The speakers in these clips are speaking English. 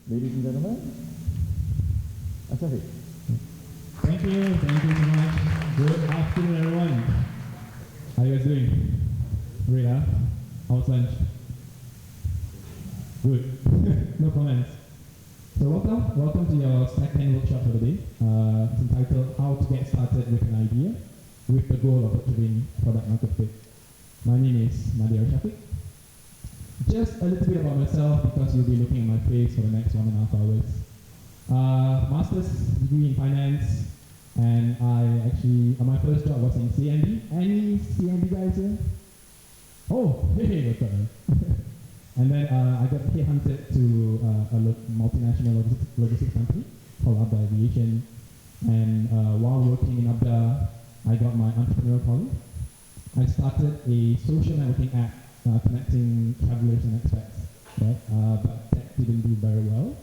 Ladies and gentlemen, Ashafi. Thank you so much. Good afternoon, everyone. How you guys doing? Great, huh? How was lunch? Good. No comments. So welcome to your second workshop for the day. It's entitled How to Get Started with an Idea with the goal of achieving product market fit. My name is Nadir Shafiq. Just a little bit about myself because you'll be looking at my face for the next 1.5 hours. Master's degree in finance, and I actually, my first job was in CMB. Any CMB guys here? Oh, hey, what's up, man? And then I got headhunted to a multinational logistics company called Abda Aviation. And while working in Abda, I got my entrepreneurial calling. I started a social networking app connecting travelers and expats, right? But that didn't do very well.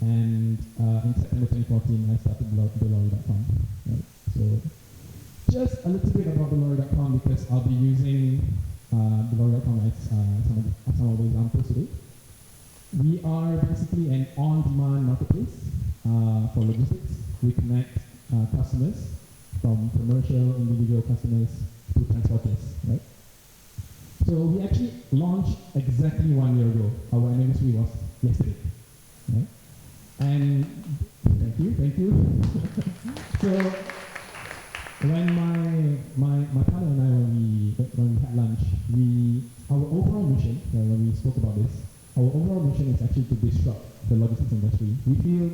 And in September 2014, I started Delory.com. Right? So just a little bit about Delory.com because I'll be using Delory.com as some of the examples today. We are basically an on-demand marketplace for logistics. We connect customers from commercial, individual customers to transporters, right? So we actually launched exactly 1 year ago. Our anniversary was yesterday, right? And thank you. So when my partner and I, when we had lunch, our overall mission, when we spoke about this, our overall mission is actually to disrupt the logistics industry. We feel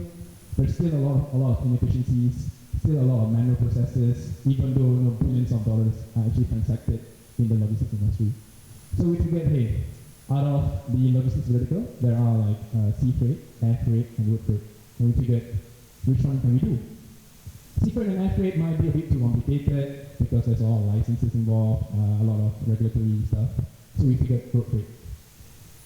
there's still a lot of inefficiencies, still a lot of manual processes, even though billions of dollars are actually transacted in the logistics industry. So we figured, hey, out of the logistics vertical, there are like sea freight, air freight, and road freight. And we figured, which one can we do? Sea freight and air freight might be a bit too complicated because there's a lot of licenses involved, a lot of regulatory stuff. So we figured road freight.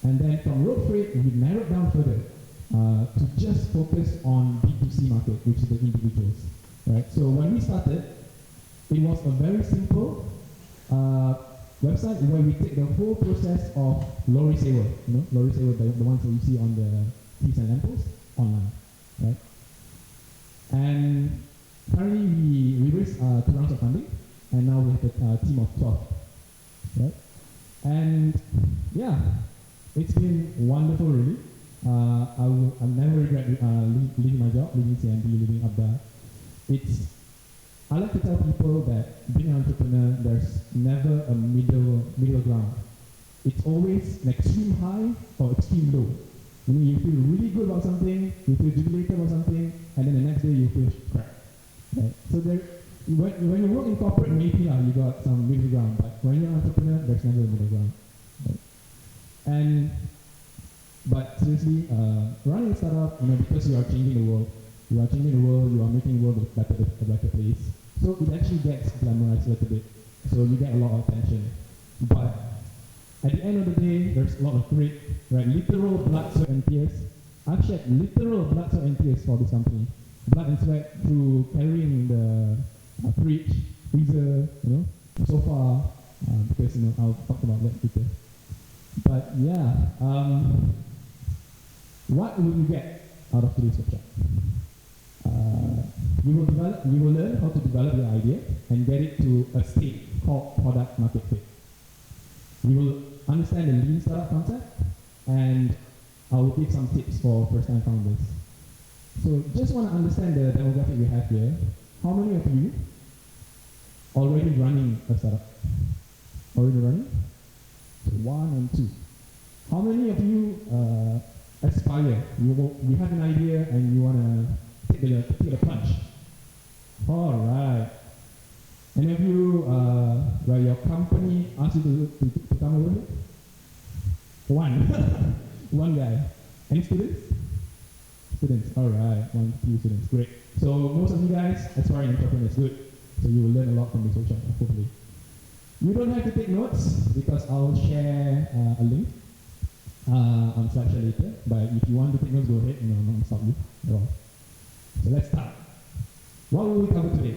And then from road freight, we narrowed down further to just focus on B2C market, which is the individuals. Right? So when we started, it was a very simple website where we take the whole process of lorry saver, lorry saver, the ones that you see on the trees and lampposts online, right? And currently we raised 2 rounds of funding, and now we have a team of 12, right? And yeah, it's been wonderful, really. I'll never regret leaving my job, leaving CMB, leaving Abda. I like to tell people that being an entrepreneur, there's never a middle ground. It's always an extreme high or extreme low. You feel really good about something, you feel jubilated about something, and then the next day you feel crap. Right? So when you work in corporate, maybe you got some middle ground, but when you're an entrepreneur, there's never a middle ground. Right? But seriously, running a startup, because you are changing the world, you are making the world a better place. So it actually gets glamorized a little bit. So you get a lot of attention. But at the end of the day, there's a lot of grit, right? Literal blood, sweat, and tears. I've shed literal blood, sweat, and tears for this company. Blood and sweat through carrying the fridge, freezer, so far, because I'll talk about that later. But yeah, what will you get out of today's workshop? You will learn how to develop your idea and get it to a state called product market fit. You will understand the lean startup concept, and I will give some tips for first-time founders. So just want to understand the demographic we have here. How many of you already running a startup? Already running? So 1 and 2. How many of you aspire? You have an idea and you want to take the plunge. All right. Any of you, where your company asks you to come over here? 1. 1 guy. Any students? Students. All right. 1 few students. Great. So most of you guys aspiring entrepreneurs. Good. So you will learn a lot from this workshop, hopefully. You don't have to take notes because I'll share a link on SlideShare later. But if you want to take notes, go ahead. I'm not going to stop you at all. So let's start. What will we cover today?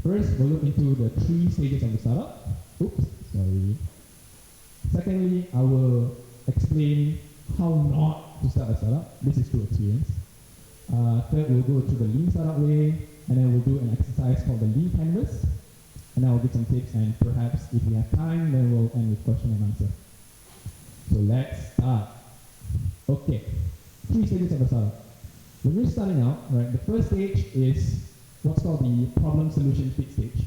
First, we'll look into the 3 stages of the startup. Oops, sorry. Secondly, I will explain how not to start a startup. This is through experience. Third, we'll go through the lean startup way, and then we'll do an exercise called the lean canvas, and I will give some tips, and perhaps if we have time, then we'll end with question and answer. So let's start. Okay, 3 stages of a startup. When you're starting out, right, the first stage is what's called the problem solution fit stage.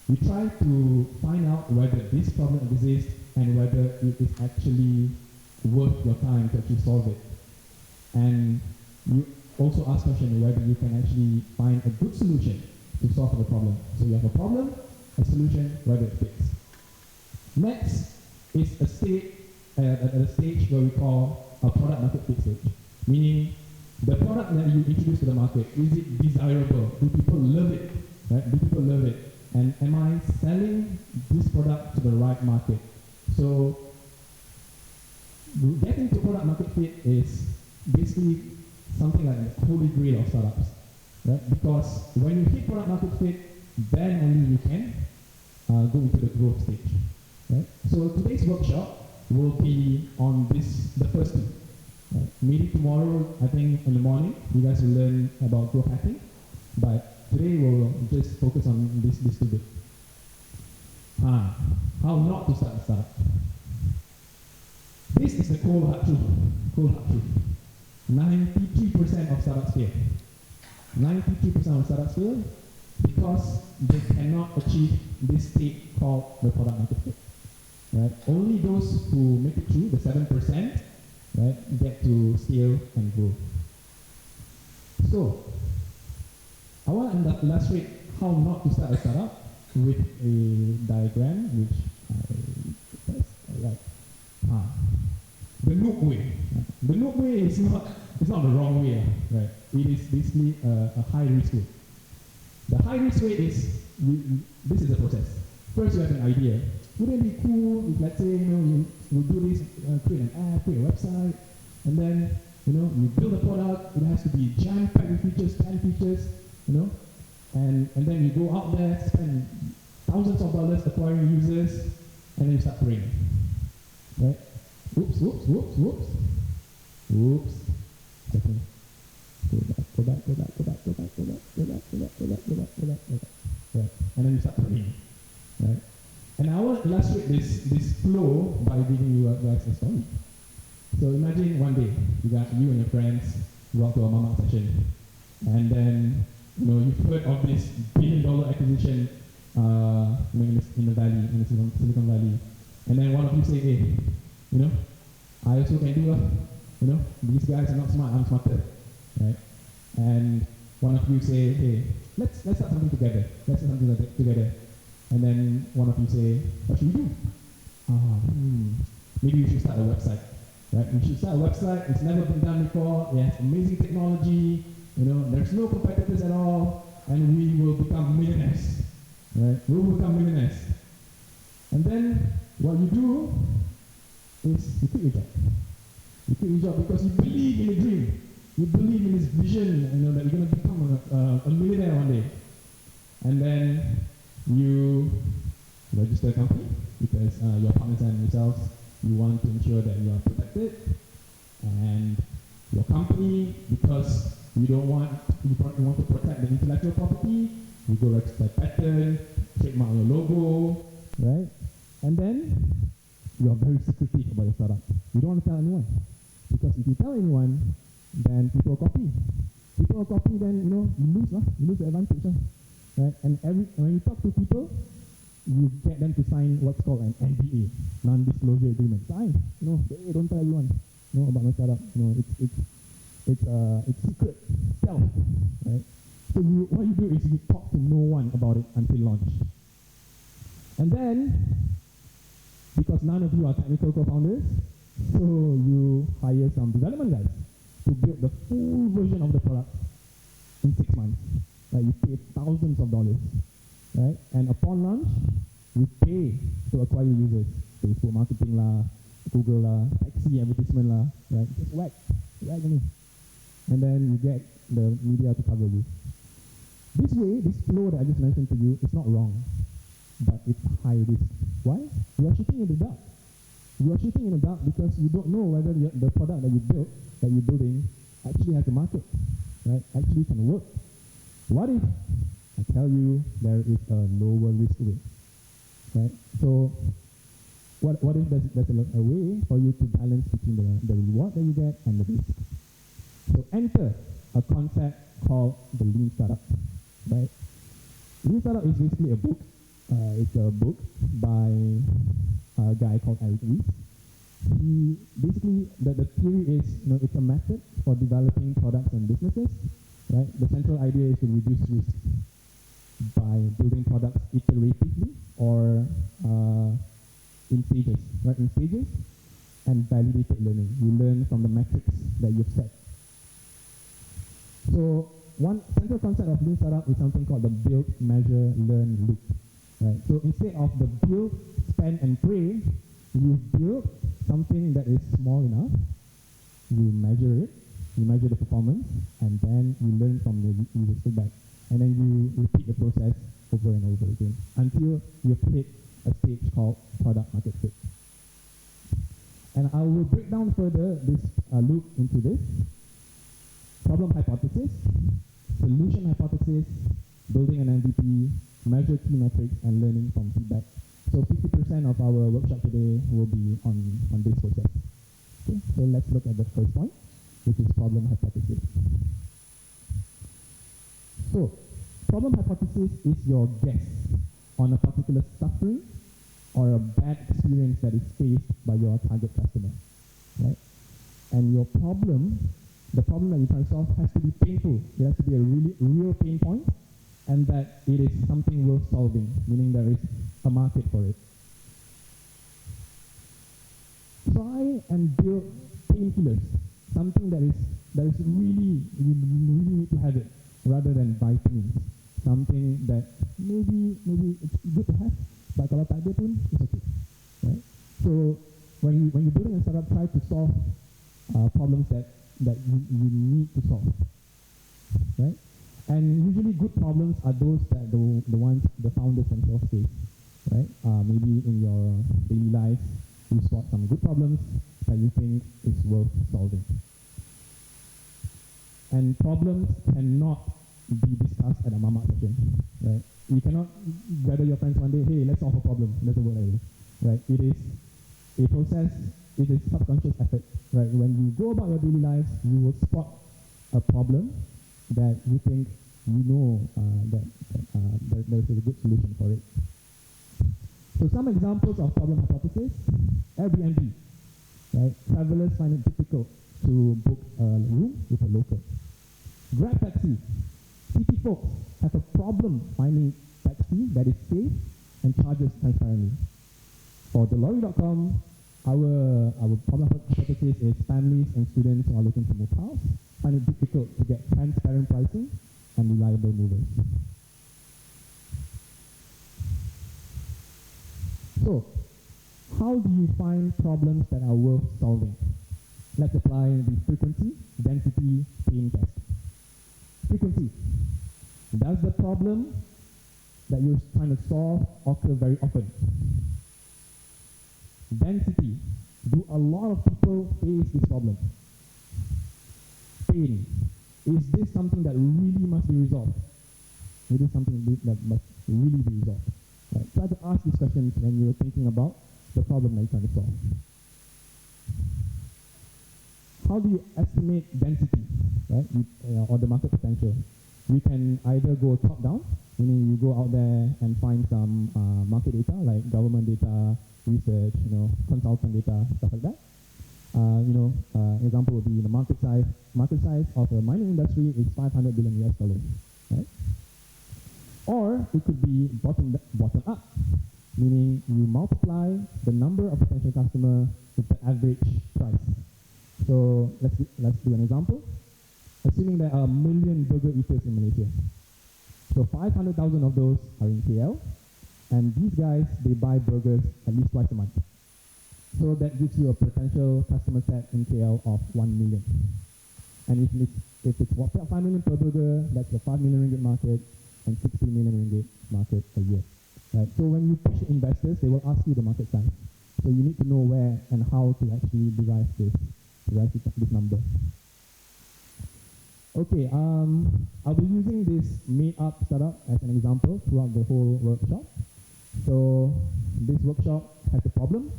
You try to find out whether this problem exists and whether it is actually worth your time to actually solve it. And you also ask questions whether you can actually find a good solution to solve the problem. So you have a problem, a solution, whether it fits. Next is a stage where we call a product market fit stage, meaning the product that you introduce to the market, is it desirable? Do people love it? Right? Do people love it? And am I selling this product to the right market? So getting to product market fit is basically something like the holy grail of startups, right? Because when you hit product market fit, then only you can go into the growth stage, right? So today's workshop will be on the first two. Right? Maybe tomorrow, I think in the morning, you guys will learn about growth hacking, but today we'll just focus on this two bit. How not to start a startup. This is the cold hard truth. 93% of startups fail. 93% of startups fail because they cannot achieve this state called the product market fit. Right? Only those who make it through, the 7%, right, get to scale and grow. So, I want to illustrate how not to start a startup with a diagram which I like. The Nook way. The Nook way is not the wrong way, right? It is basically a high risk way. The high risk way is this is the process. First, you have an idea. Wouldn't it be cool if, let's say, you do this, create an app, create a website, and then you build a product. It has to be jam-packed with features, 10 features, and then you go out there, spend thousands of dollars acquiring users, and then you start praying, right? Oops. Okay. Go back. Right. And then you start praying, right? And I will illustrate this flow by giving you guys a story. So imagine one day, you and your friends go out to a mama session, and then you've heard of this billion-dollar acquisition in the valley, in the Silicon Valley, and then one of you say, hey, I also can do these guys are not smart, I'm smarter, right? And one of you say, hey, let's start something together. And then one of you say, what should we do? Maybe we should start a website, right? We should start a website. It's never been done before. It has amazing technology. There's no competitors at all, and we will become millionaires, right? We will become millionaires. And then what you do is you quit your job. You quit your job because you believe in the dream. You believe in this vision, that you're going to become a millionaire one day. And then you register a company because your partners and yourselves, you want to ensure that you are protected, and your company because you want to protect the intellectual property. You go register a patent, trademark your logo, right? And then you are very secretive about your startup. You don't want to tell anyone, because if you tell anyone, then people will copy. Then you lose the advantage, right? And when you talk to people, you get them to sign what's called an NDA, non-disclosure agreement. Sign, hey, don't tell everyone, about my startup. It's secret, stealth, right? So what you do is you talk to no one about it until launch. And then, because none of you are technical co-founders, so you hire some development guys to build the full version of the product in 6 months. Right? You pay thousands of dollars, right? And upon launch, you pay to acquire users. Facebook marketing lah, Google lah, taxi advertisement lah, right? Just whack me. And then you get the media to cover you. This way, this flow that I just mentioned to you is not wrong, but it's high risk. Why? You are shooting in the dark. You are shooting in the dark because you don't know whether the product that you built, that you're building, actually has a market, right? Actually can work. What if I tell you there is a lower risk way, right? So what if there's a way for you to balance between the reward that you get and the risk? So enter a concept called the Lean Startup, right? Lean Startup is basically a book. It's a book by a guy called Eric Ries. He basically, the theory is, it's a method for developing products and businesses, right? The central idea is to reduce risk by building products iteratively or in stages, right? In stages and validated learning. You learn from the metrics that you've set. So one central concept of Lean Startup is something called the build, measure, learn loop. Right? So instead of the build, spend and pray, you build something that is small enough, you measure it, you measure the performance, and then you learn from the user feedback. And then you repeat the process over and over again until you've hit a stage called product market fit. And I will break down further this loop into this. Problem hypothesis, solution hypothesis, building an MVP, measure key metrics, and learning from feedback. So 50% of our workshop today will be on this process. Okay, so let's look at the first point, which is problem hypothesis. So, problem hypothesis is your guess on a particular suffering or a bad experience that is faced by your target customer, right? And your problem, the problem that you try to solve, has to be painful. It has to be a really real pain point, and that it is something worth solving, meaning there is a market for it. Try and build painkillers, something that is really, you really need to have it, rather than vitamins. Something that maybe it's good to have, but kalau tak ada pun, it's okay, right? So when you're building a startup, try to solve problems that you need to solve, right? And usually good problems are those that the ones the founders themselves face, right? Maybe in your daily life, you spot some good problems that you think is worth solving. And problems cannot be discussed at a mamak session, right? You cannot gather your friends one day, hey, let's solve a problem. It doesn't work like this, right? It is a process, it is subconscious effort, right? When you go about your daily lives, you will spot a problem that you think that there's a good solution for it. So some examples of problem hypothesis: Airbnb, right? Travelers find it difficult to book a room with a local. Grab taxi. City folks have a problem finding taxi that is safe and charges transparently. For Delori.com, our problem hypothesis is families and students who are looking to move house find it difficult to get transparent pricing and reliable movers. So, how do you find problems that are worth solving? Let's apply the frequency, density, pain test. Frequency. Does the problem that you're trying to solve occur very often? Density. Do a lot of people face this problem? Pain. Is this something that really must be resolved? It is something that must really be resolved. Right. Try to ask these questions when you're thinking about the problem that you're trying to solve. How do you estimate density, right, or the market potential? You can either go top-down, meaning you go out there and find some market data, like government data, research, consultant data, stuff like that. Example would be the market size of the mining industry is $500 billion, right? Or it could be bottom up, meaning you multiply the number of potential customers with the average price. So let's do an example. Assuming there are 1 million burger eaters in Malaysia. So 500,000 of those are in KL, and these guys, they buy burgers at least twice a month. So that gives you a potential customer set in KL of 1 million. And if it's 5 million per burger, that's a 5 million ringgit market and 60 million ringgit market a year. Right? So when you pitch investors, they will ask you the market size. So you need to know where and how to actually derive this number. Okay, I'll be using this made-up startup as an example throughout the whole workshop. So this workshop has a problem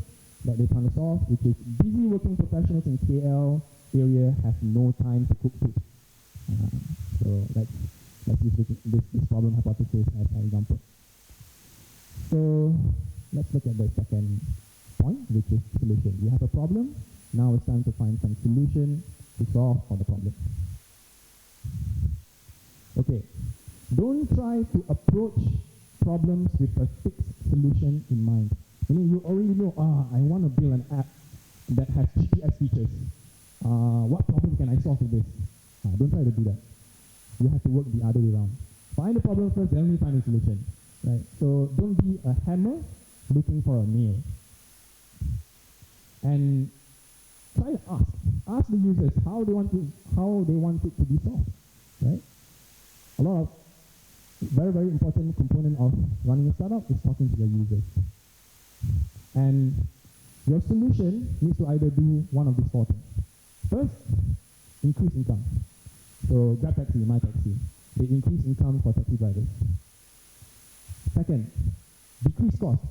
that they're trying to solve, which is busy working professionals in KL area have no time to cook food. So let's use this problem hypothesis as an example. So let's look at the second point, which is solution. We have a problem. Now it's time to find some solution to solve for the problem. Okay, don't try to approach problems with a fixed solution in mind. I mean, you already know, I want to build an app that has GPS features. What problem can I solve with this? Don't try to do that. You have to work the other way around. Find the problem first, then you find a solution. Right? So don't be a hammer looking for a nail. And try to ask the users how they want it to be solved. Right? A lot of very, very important component of running a startup is talking to your users. And your solution needs to either do one of these four things. First, increase income. So GrabTaxi, MyTaxi, they increase income for taxi drivers. Second, decrease cost.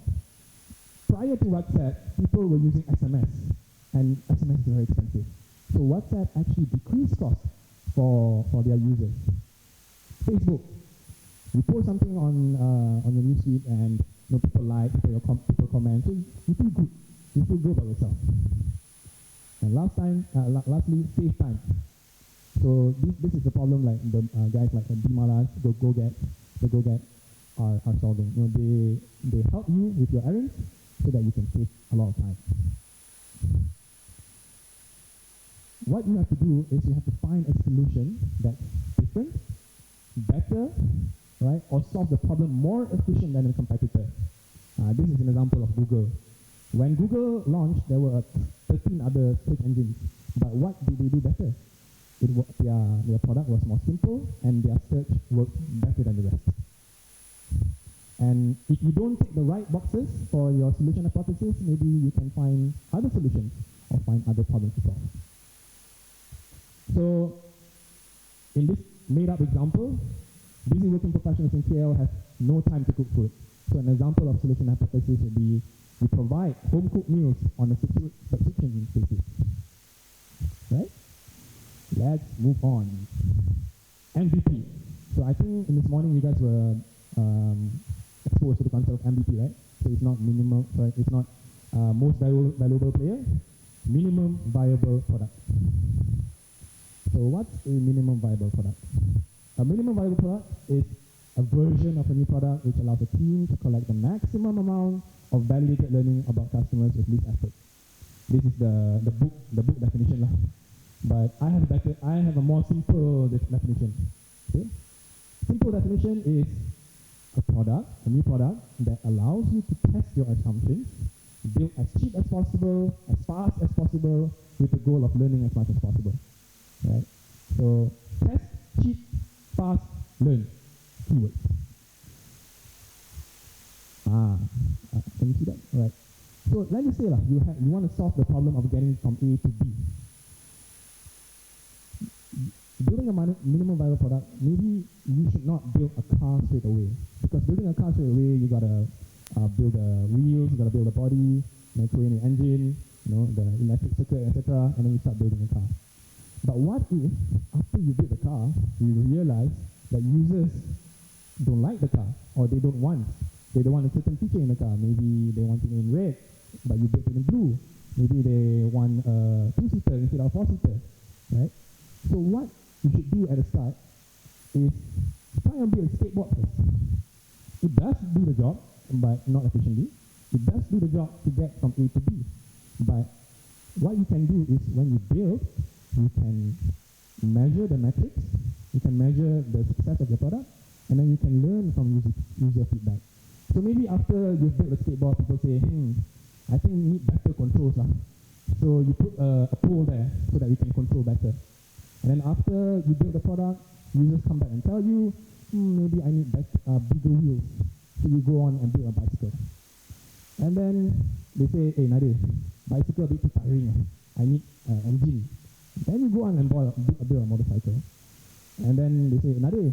Prior to WhatsApp, people were using SMS, and SMS is very expensive. So WhatsApp actually decreased cost for their users. Facebook, you post something on your newsfeed and people like, people comment, so you feel good. You feel good about yourself. And lastly, save time. So this is the problem like the guys like Dimaras, the GoGet are solving. They help you with your errands so that you can save a lot of time. What you have to do is you have to find a solution that's different, better, right, or solve the problem more efficient than a competitor. This is an example of Google. When Google launched, there were 13 other search engines. But what did they do better? Their product was more simple, and their search worked better than the rest. And if you don't tick the right boxes for your solution hypothesis, maybe you can find other solutions or find other problems to solve. So, in this made-up example, busy working professionals in KL have no time to cook food. So an example of solution hypothesis would be we provide home-cooked meals on a subscription basis. Right? Let's move on. MVP. So I think in this morning you guys were exposed to the concept of MVP, right? So it's not it's not most valuable player, minimum viable product. So what's a minimum viable product? A minimum viable product is a version of a new product which allows a team to collect the maximum amount of validated learning about customers with least effort. This is the book definition lah. But I have a more simple definition. Okay? Simple definition is a new product that allows you to test your assumptions, build as cheap as possible, as fast as possible, with the goal of learning as much as possible. Right? So test, cheap, fast, learn. Keywords. Can you see that? All right. So let me say you want to solve the problem of getting from A to B. Building a minimum viable product, maybe you should not build a car straight away. Because building a car straight away, you gotta build the wheels, you gotta build the body, throw in the engine, the electric circuit, etc., and then you start building a car. But what if, after you build the car, you realize that users don't like the car, or they don't want a certain feature in the car. Maybe they want it in red, but you built it in blue. Maybe they want a 2-seater instead of 4-seater, right? So what you should do at the start is try and build a skateboard first. It does do the job, but not efficiently. It does do the job to get from A to B. But what you can do is when you build, you can measure the metrics, you can measure the success of your product, and then you can learn from user feedback. So maybe after you've built a skateboard, people say, I think we need better controls. So you put a pole there so that you can control better. And then after you build the product, users come back and tell you, maybe I need bigger wheels. So you go on and build a bicycle. And then they say, hey Nadir, bicycle a bit too tiring. I need engine. Then you go on and buy a bit of motorcycle. And then they say, Nadir,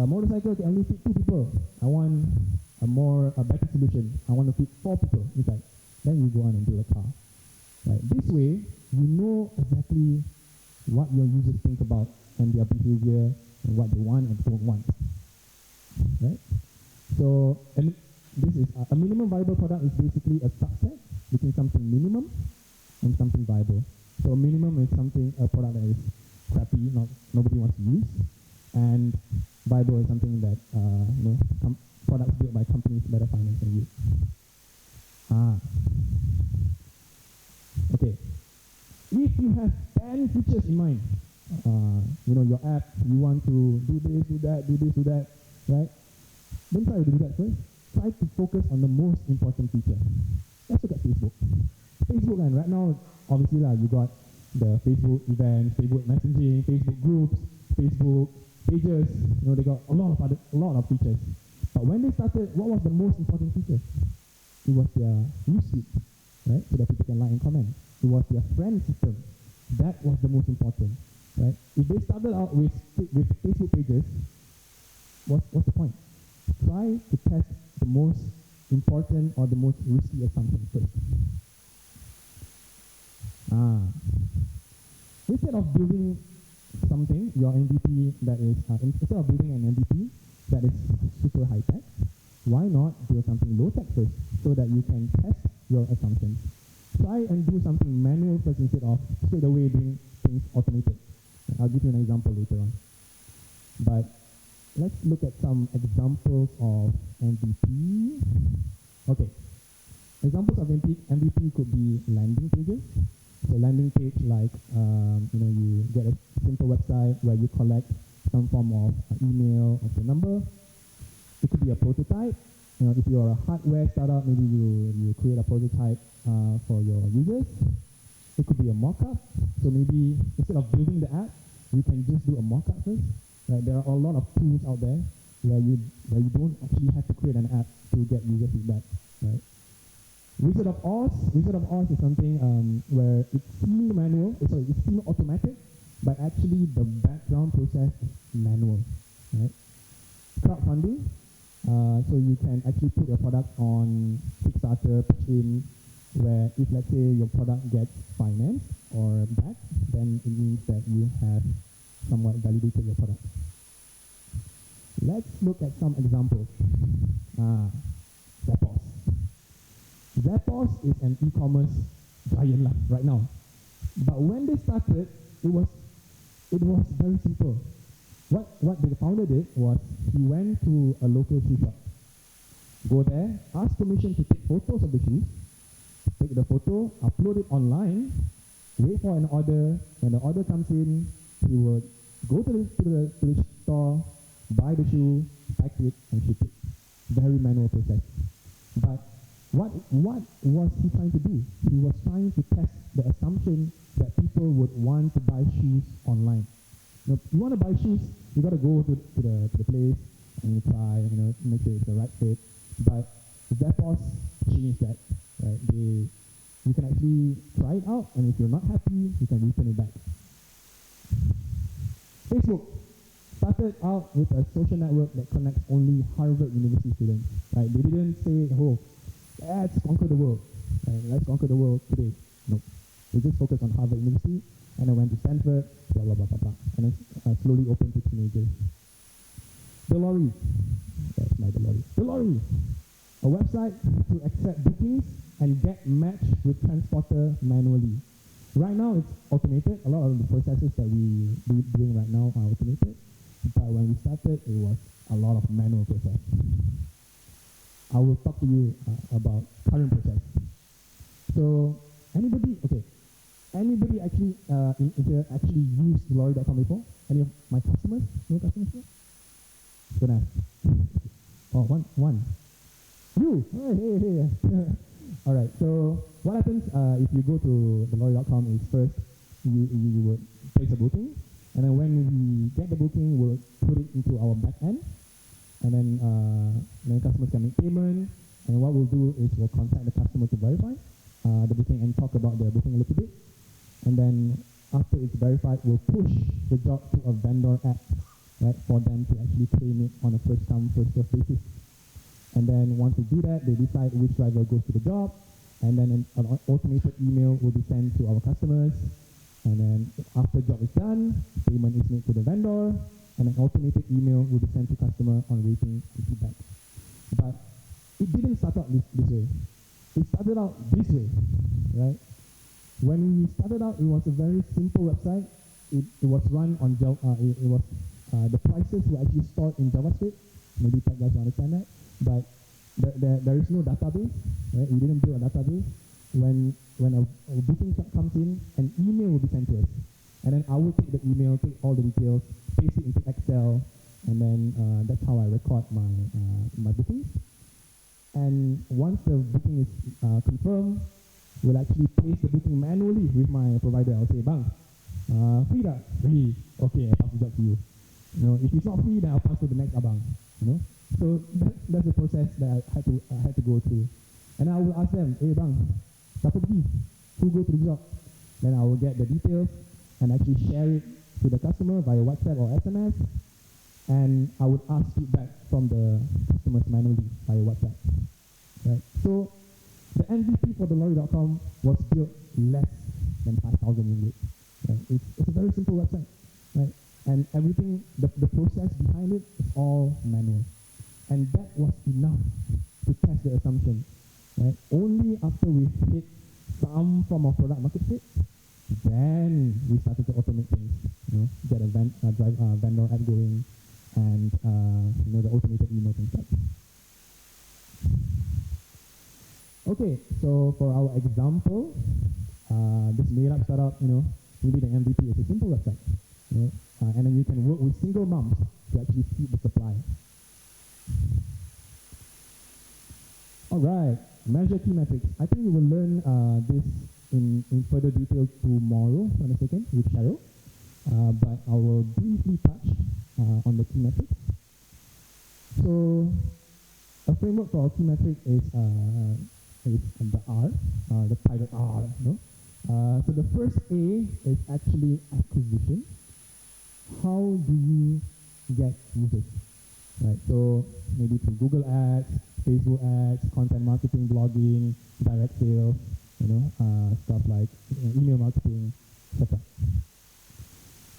motorcycle can only fit 2 people. I want a better solution. I want to fit 4 people inside. Then you go on and build a car. Right. This way, you know exactly what your users think about and their behavior and what they want and don't want. Right? So, and this is a minimum viable product is basically a subset between something minimum and something viable. So a minimum is a product that is crappy, nobody wants to use, and viable is something that products built by companies better finance and use. Okay. If you have 10 features in mind, your app, you want to do this, do that, do this, do that, right? Don't try to do that first. Try to focus on the most important feature. Let's look at Facebook. Facebook, and right now, obviously, you got the Facebook events, Facebook messaging, Facebook groups, Facebook pages. They got a lot of features. But when they started, what was the most important feature? It was their newsfeed, right? So that people can like and comment. It was their friend system. That was the most important, right? If they started out with Facebook pages, what's the point? Try to test the most important or the most risky assumption first. Instead of building something, your MVP that is, instead of building an MVP that is super high tech, why not build something low tech first so that you can test your assumptions? Try and do something manual first instead of straight away doing things automated. I'll give you an example later on. But let's look at some examples of MVP. Okay. Examples of MVP could be landing pages. So landing page like, you get a simple website where you collect some form of email of the number. It could be a prototype. If you're a hardware startup, maybe you create a prototype for your users. It could be a mock-up. So maybe instead of building the app, you can just do a mock-up first. Right? There are a lot of tools out there where you don't actually have to create an app to get user feedback. Right? Wizard of Oz is something where it seems automatic, but actually the background process is manual. Right? Crowdfunding, so you can actually put your product on Kickstarter, pitch in, where if let's say your product gets financed or backed, then it means that you have somewhat validated your product. Let's look at some examples. Zappos. Zappos is an e-commerce giant right now. But when they started, it was very simple. What the founder did was he went to a local shoe shop. Go there, ask permission to take photos of the shoes, take the photo, upload it online, wait for an order. When the order comes in, he would go to the store, buy the shoe, pack it, and ship it. Very manual process. But what was he trying to do? He was trying to test the assumption that people would want to buy shoes online. You want to buy shoes, you got to go to the place and you try, make sure it's the right fit. But Zappos changed that. Right? You can actually try it out, and if you're not happy, you can return it back. Facebook started out with a social network that connects only Harvard University students. Right? They didn't say, let's conquer the world. Right? Let's conquer the world today. No. They just focused on Harvard University, and then went to Stanford, blah, blah, blah, blah, blah. And then slowly opened to teenagers. Delory. That's my Delory. Delory. A website to accept bookings and get matched with transporter manually. Right now it's automated. A lot of the processes that we doing right now are automated. But when we started, it was a lot of manual process. I will talk to you about current process. So anybody actually in here actually used Delory.com before? Any of my customers? No customers here? Don't ask. Oh, one. You! Hey. All right, so what happens if you go to Delory.com is first you would place a booking, and then when we get the booking, we'll put it into our back end, and then customers can make payment, And what we'll do is we'll contact the customer to verify the booking and talk about their booking a little bit. And then after it's verified, we'll push the job to a vendor app, right, for them to actually claim it on a first come, first served basis. And then once we do that, they decide which driver goes to the job, and then an automated email will be sent to our customers. And then after the job is done, payment is made to the vendor, and an automated email will be sent to customer on rating and feedback. But it didn't start out this way. It started out this way, right? When we started out, it was a very simple website. It was run on Java. The prices were actually stored in JavaScript. Maybe tech guys understand that. But there is no database, right? We didn't build a database. When a booking comes in, an email will be sent to us. And then I will take the email, take all the details, paste it into Excel, and then that's how I record my bookings. And once the booking is confirmed, we'll actually place the booking manually with my provider. I'll say, bang, free dah? Free. Okay, I'll pass the job to you. If it's not free, then I'll pass to the next abang. So that's the process that I had to go through. And I will ask them, hey bang, siapa pergi? Who go to the job? Then I will get the details and actually share it to the customer via WhatsApp or SMS. And I would ask feedback from the customers manually via WhatsApp. Right? So the MVP for the Lorry.com was built less than 5,000 ringgit. Right? It's a very simple website. Right? And everything, the process behind it is all manual. And that was enough to test the assumption. Right? Only after we hit some form of product market fit, then we started to automate things. Get a vendor app going, and the automated emails and such. Okay, so for our example, this made-up startup, maybe the MVP is a simple website, and then you can work with single moms to actually feed the supply. All right, measure key metrics. I think we will learn this in further detail tomorrow, on a second, with Cheryl. But I will briefly touch on the key metrics. So, a framework for our key metric is the R, the pilot R. So the first A is actually acquisition. How do you get users? Right. So maybe through Google Ads, Facebook Ads, content marketing, blogging, direct sales, stuff like email marketing, etc.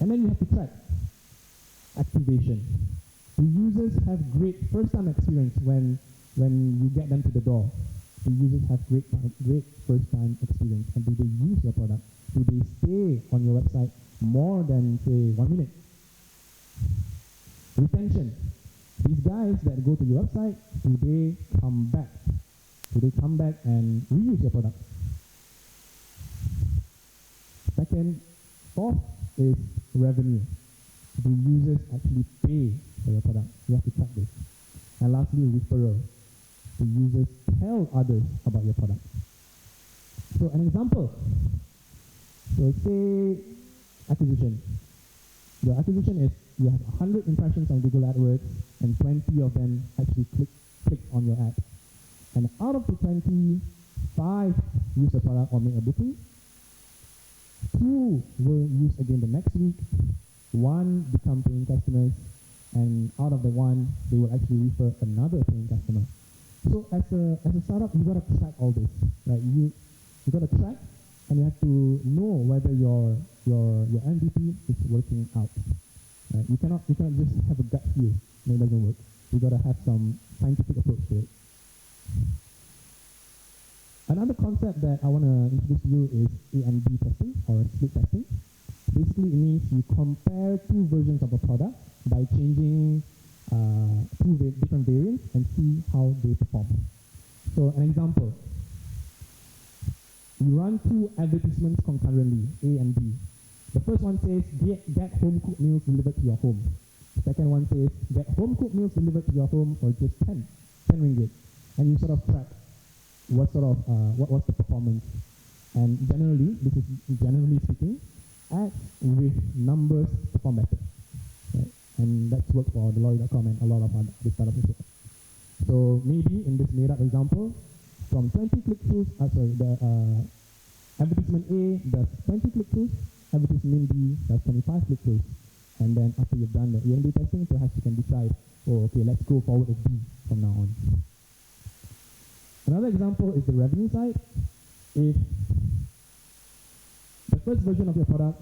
And then you have to track activation. Do users have great first-time experience when you get them to the door? Do users have great first-time experience? And do they use your product? Do they stay on your website more than, say, 1 minute? Retention. These guys that go to your website, do they come back? Do they come back and reuse your product? Second, fourth is revenue. Do users actually pay for your product? You have to track this. And lastly, referral. Do users tell others about your product? So an example. So say acquisition. The acquisition is you have 100 impressions on Google AdWords and 20 of them actually click on your ad. And out of the 20, 5 use the product or make a booking. 2 will use again the next week. 1 become paying customers, and out of the 1, they will actually refer another paying customer. So as a startup, you got to track all this, right? You got to track, and you have to know whether your MVP is working out. Right? You cannot just have a gut feel. No, it doesn't work. You got to have some scientific approach to it. Another concept that I want to introduce to you is A/B testing, or split testing. Basically, it means you compare 2 versions of a product by changing 2 different variants and see how they perform. So, an example. You run 2 advertisements concurrently, A and B. The first one says, get home-cooked meals delivered to your home. The second one says, get home-cooked meals delivered to your home for just 10 ringgit. And you sort of track what's the performance. And generally, this is generally speaking, ads with numbers perform better. Right? And that's worked for the Lorry.com and a lot of other startups as well. So maybe in this made-up example, from 20 click-throughs, the advertisement A does 20 click-throughs, advertisement B does 25 click-throughs. And then after you've done the A/B testing, perhaps you can decide, oh, okay, let's go forward with B from now on. Another example is the revenue side. If the first version of your product,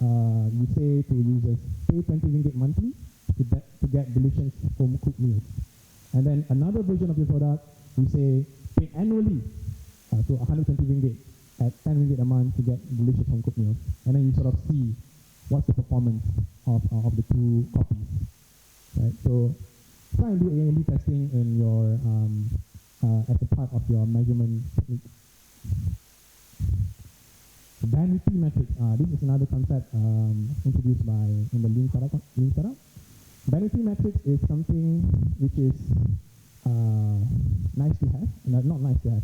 you say to users, pay 20 ringgit monthly to get delicious home cooked meals. And then another version of your product, you say, pay annually, so 120 ringgit at 10 ringgit a month to get delicious home cooked meals. And then you sort of see what's the performance of the two copies, right? So try and do A/B testing in your as a part of your measurement technique. Vanity metrics. This is another concept introduced in the Lean Startup. Vanity metrics is something which is nice to have, not nice to have.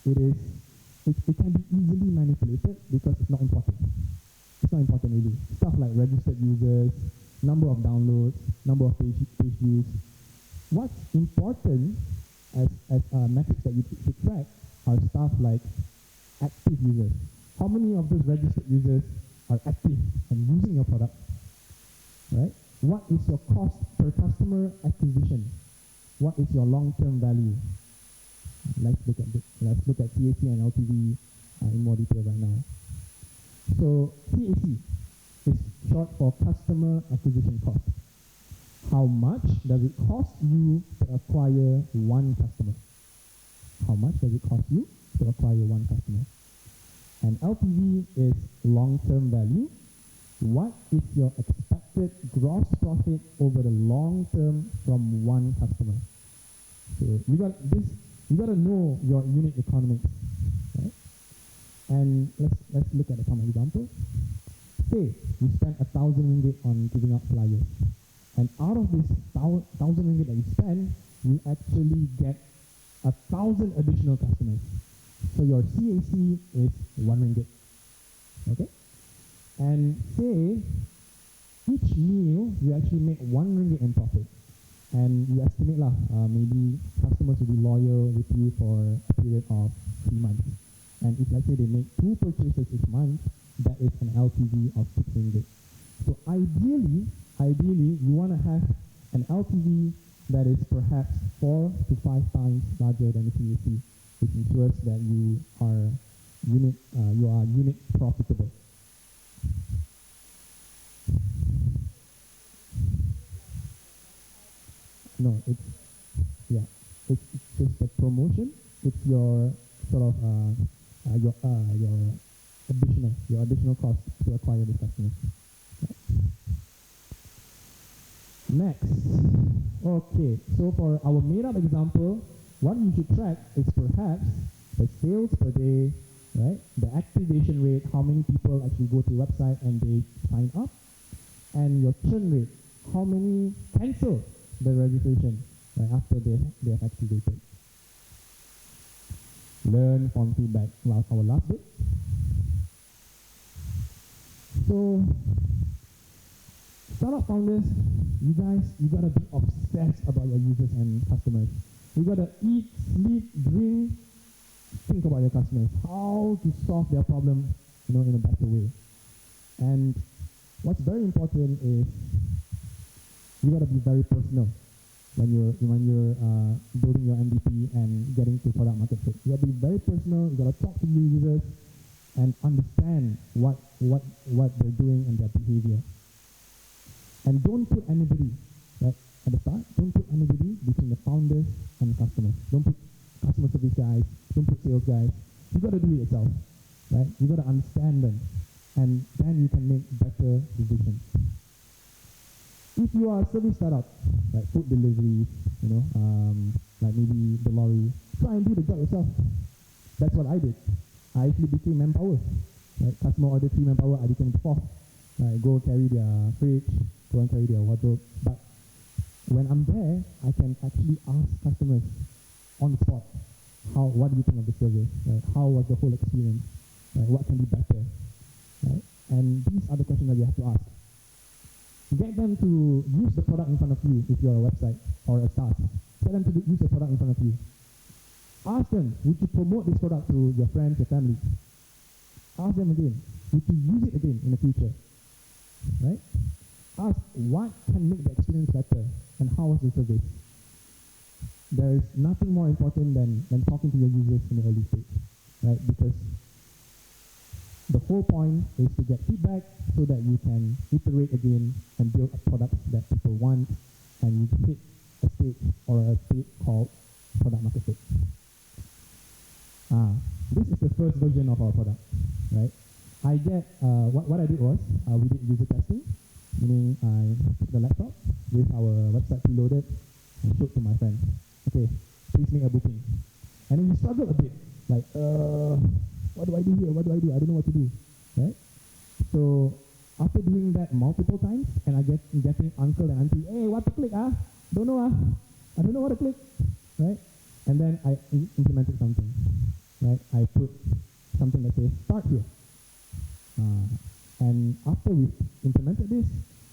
It can be easily manipulated because it's not important. It's not important really. Stuff like registered users, number of downloads, number of page views. What's important as metrics that you should track are stuff like active users. How many of those registered users are active and using your product? Right? What is your cost per customer acquisition? What is your long-term value? Let's look at CAC and LTV in more detail right now. So CAC is short for customer acquisition cost. How much does it cost you to acquire one customer? How much does it cost you to acquire one customer? And LTV is long-term value. What is your expected gross profit over the long term from one customer? So you got to know your unit economics, right? And let's look at some examples. Say you spend 1,000 ringgit on giving out flyers, and out of this 1,000 ringgit that you spend, you actually get 1,000 additional customers. So your CAC is 1 ringgit. Okay? And say each meal you actually make 1 ringgit in profit. And you estimate maybe customers will be loyal with you for a period of 3 months. And if let's say they make 2 purchases each month, that is an LTV of 6 ringgit. So ideally you want to have an LTV that is perhaps 4 to 5 times larger than the CAC, which ensures that you are unit profitable. No, it's just a promotion. It's your sort of your additional cost to acquire the customers. Next, okay. So for our made-up example, what you should track is perhaps the sales per day, right? The activation rate, how many people actually go to the website and they sign up, and your churn rate, how many cancel the registration right after they have activated. Learn from feedback. Our last bit. So, startup founders, you gotta be obsessed about your users and customers. You gotta eat, sleep, drink, think about your customers, how to solve their problem, in a better way. And what's very important is you gotta be very personal when you're building your MVP and getting to product market fit. You gotta be very personal. You gotta talk to your users and understand what they're doing and their behavior. And don't put anybody right at the start. Don't put anybody between the founders and customers. Don't put customer service guys. Don't put sales guys. You gotta do it yourself, right? You gotta understand them, and then you can make better decisions. If you are a service startup, like food delivery, like maybe the lorry, try and do the job yourself. That's what I did. I actually became manpower. Right? Customer ordered 3 manpower, I became the 4th. Go carry their fridge, go and carry their wardrobe. But when I'm there, I can actually ask customers on the spot, what do you think of the service? Right? How was the whole experience? Right? What can be better? Right? And these are the questions that you have to ask. Get them to use the product in front of you if you're a website or a SaaS. Tell them to use the product in front of you. Ask them, would you promote this product to your friends, your family? Ask them again, would you use it again in the future? Right? Ask what can make the experience better and how was the service. There is nothing more important than talking to your users in the early stage, right? Because the whole point is to get feedback so that you can iterate again and build a product that people want, and you hit a stage or a state called product market fit. This is the first version of our product, right? What I did was, we did user testing, meaning I took the laptop with our website preloaded and showed to my friend, okay, please make a booking. And then we struggled a bit, like, what do I do here? What do I do? I don't know what to do, right? So after doing that multiple times, and I getting uncle and auntie, hey, what to click, Don't know, I don't know what to click, right? And then I implemented something, right? I put something that says, start here. And after we implemented this,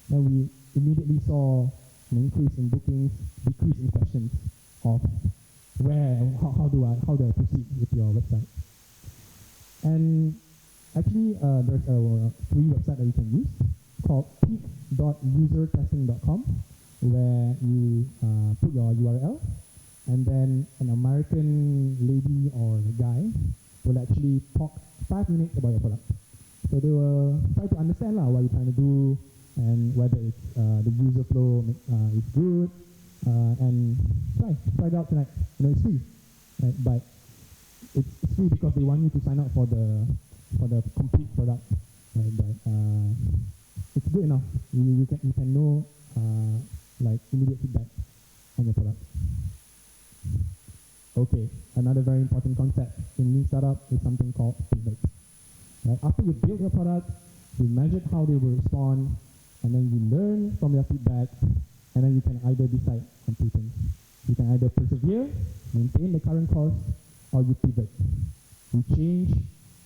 then we immediately saw an increase in bookings, decrease in questions of how do I proceed with your website. And actually, there's a free website that you can use called peak.usertesting.com, where you put your URL, and then an American lady or guy will actually talk 5 minutes about your product. So they will try to understand what you're trying to do and whether it's the user flow is good, and try it out tonight. It's free, right? But it's free because they want you to sign up for the complete product, right? But it's good enough. You can know immediate feedback on your product. Okay, another very important concept in Lean Startup is something called pivot. Right? After you build your product, you measure how they will respond, and then you learn from their feedback, and then you can either decide on two things. You can either persevere, maintain the current course, or you pivot. You change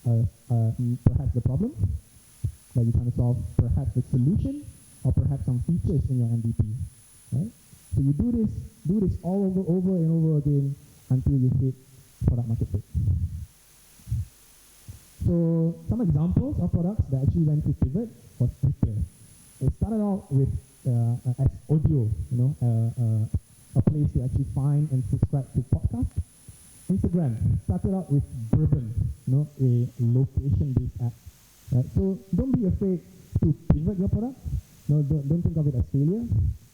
perhaps the problem that you're trying to solve, perhaps the solution, or perhaps some features in your MVP. Right? So you do this all over and over again until you hit product market fit. So some examples of products that actually went through pivot was Twitter. It started out with as audio, a place to actually find and subscribe to podcasts. Instagram started out with Bourbon, a location-based app. Right? So don't be afraid to pivot your product. No, don't think of it as failure.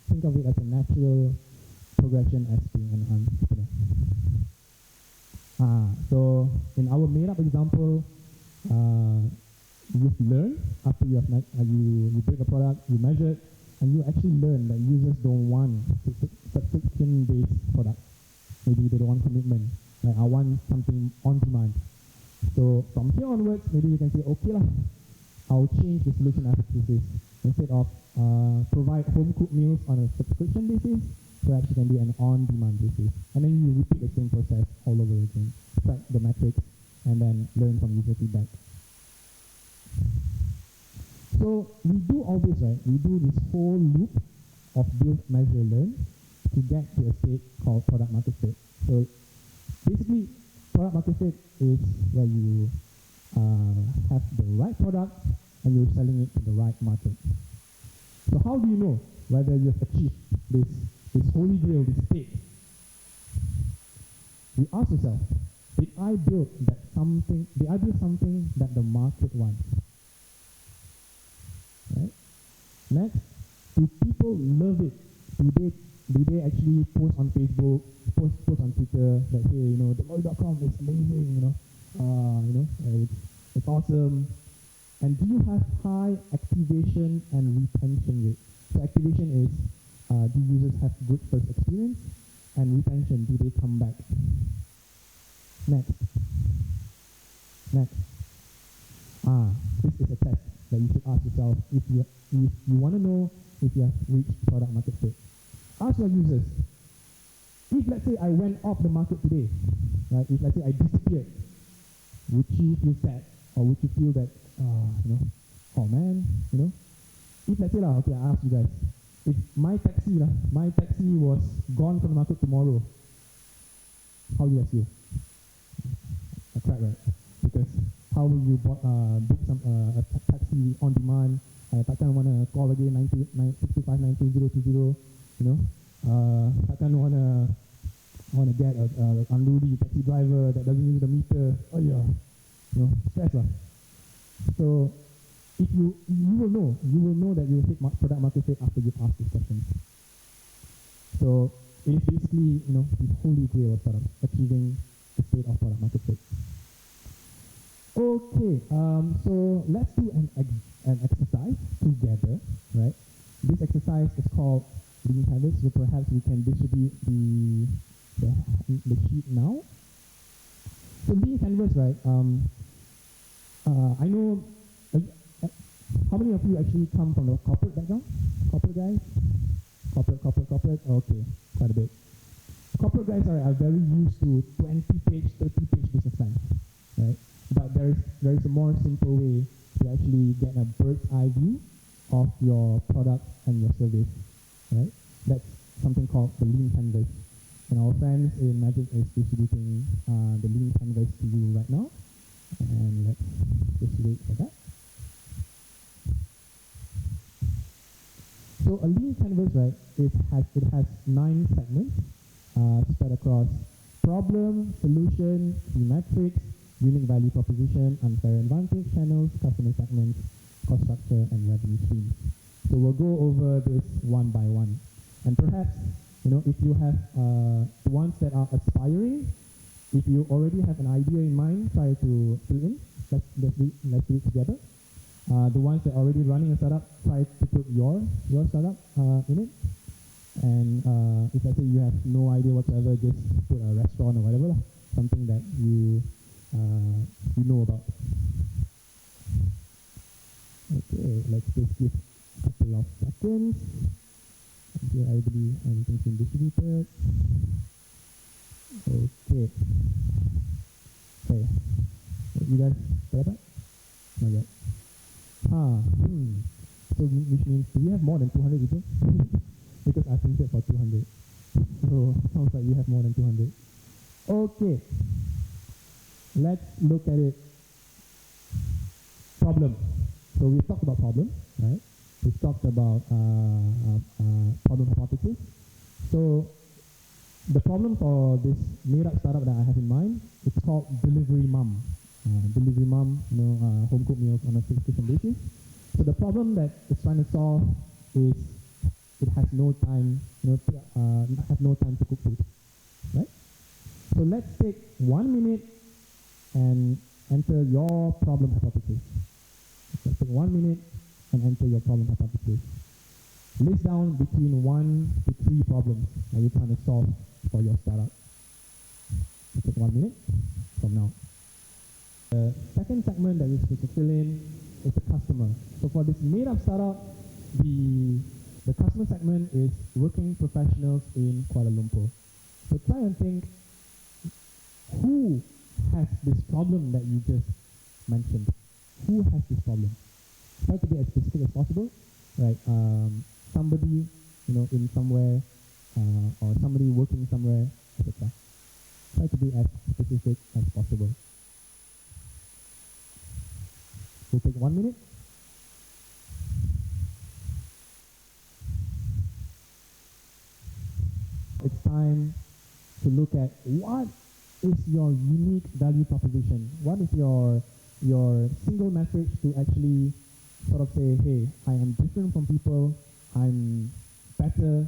Think of it as a natural progression as being an entrepreneur. So in our made-up example, you've learned after you build a product, you measure it, and you actually learn that users don't want subscription-based products. Maybe they don't want commitment. Like, I want something on demand. So from here onwards, maybe you can say, okay lah, I'll change the solution as a basis. Instead of provide home-cooked meals on a subscription basis, perhaps you can do an on-demand basis. And then you repeat the same process all over again. Track the metrics, and then learn from user feedback. So we do all this, right? We do this whole loop of build, measure, learn to get to a state called product market fit. So basically, product market fit is where you have the right product and you're selling it to the right market. So how do you know whether you have achieved this holy grail, this state? You ask yourself, did I build something that the market wants? Right? Next, do people love it? Do they actually post on Facebook, post on Twitter that, hey, Deloitte.com is amazing, it's awesome. And do you have high activation and retention rate? So activation is, do users have good first experience? And retention, do they come back? Next. This is a test that you should ask yourself if you want to know if you have reached product market fit. Ask your users, if let's say I went off the market today, right? If let's say I disappeared, would you feel sad? Or would you feel that, oh man, if let's say, okay, I ask you guys, if my taxi was gone from the market tomorrow, how do you guys feel? A crap, right? Because how will you book a taxi on demand? Takkan want to call again 625-92020, you know? Takkan want to get an unruly taxi driver that doesn't use the meter. Oh yeah, you know, stress lah. So if you will know that you hit product market fit after you've asked these questions. So it is basically, you know, the holy grail of startup, achieving the state of product market fit. Okay, so let's do an exercise together, right? This exercise is called Lean Canvas, so perhaps we can distribute the sheet now. So Lean Canvas, right? I know, how many of you actually come from the corporate background? Corporate guys? Corporate? Okay, quite a bit. Corporate guys are very used to 20-page, 30-page business plans, right? But there is a more simple way to actually get a bird's eye view of your product and your service, right? That's something called the Lean Canvas. And our friends in Magic is distributing the Lean Canvas to you right now. And let's just wait for that. So a Lean Canvas, right, it has 9 segments spread across problem, solution, key metrics, unique value proposition, unfair advantage, channels, customer segments, cost structure, and revenue streams. So we'll go over this one by one. And perhaps, you know, if you have the ones that are aspiring, if you already have an idea in mind, try to fill in. Let's do it together. The ones that are already running a startup, try to put your startup in it. And if let's say you have no idea whatsoever, just put a restaurant or whatever, something that you know about. Okay, let's just give a couple of seconds until everything's been distributed. Okay. You guys got that? Not yet. So which means, do we have more than 200 people? Because I printed for 200. So sounds like you have more than 200. Okay. Let's look at it. Problem. So we talked about problem, right? We talked about problem hypothesis. So the problem for this made-up startup that I have in mind, it's called Delivery Mum. Delivery Mum, you know, home cooked meals on a subscription basis. So the problem that it's trying to solve is it has no time, have no time to cook food, right? So let's take 1 minute and enter your problem hypothesis. Let's take 1 minute and enter your problem hypothesis. List down between 1 to 3 problems that you're trying to solve for your startup. Take 1 minute from now. The second segment that you're supposed to fill in is the customer. So for this made-up startup, the customer segment is working professionals in Kuala Lumpur. So try and think, who has this problem that you just mentioned? Who has this problem? Try to be as specific as possible, right? Somebody, you know, in somewhere, or somebody working somewhere, etc. Try to be as specific as possible. We'll take 1 minute. It's time to look at what is your unique value proposition. What is your single message to actually sort of say, hey, I am different from people, I'm better,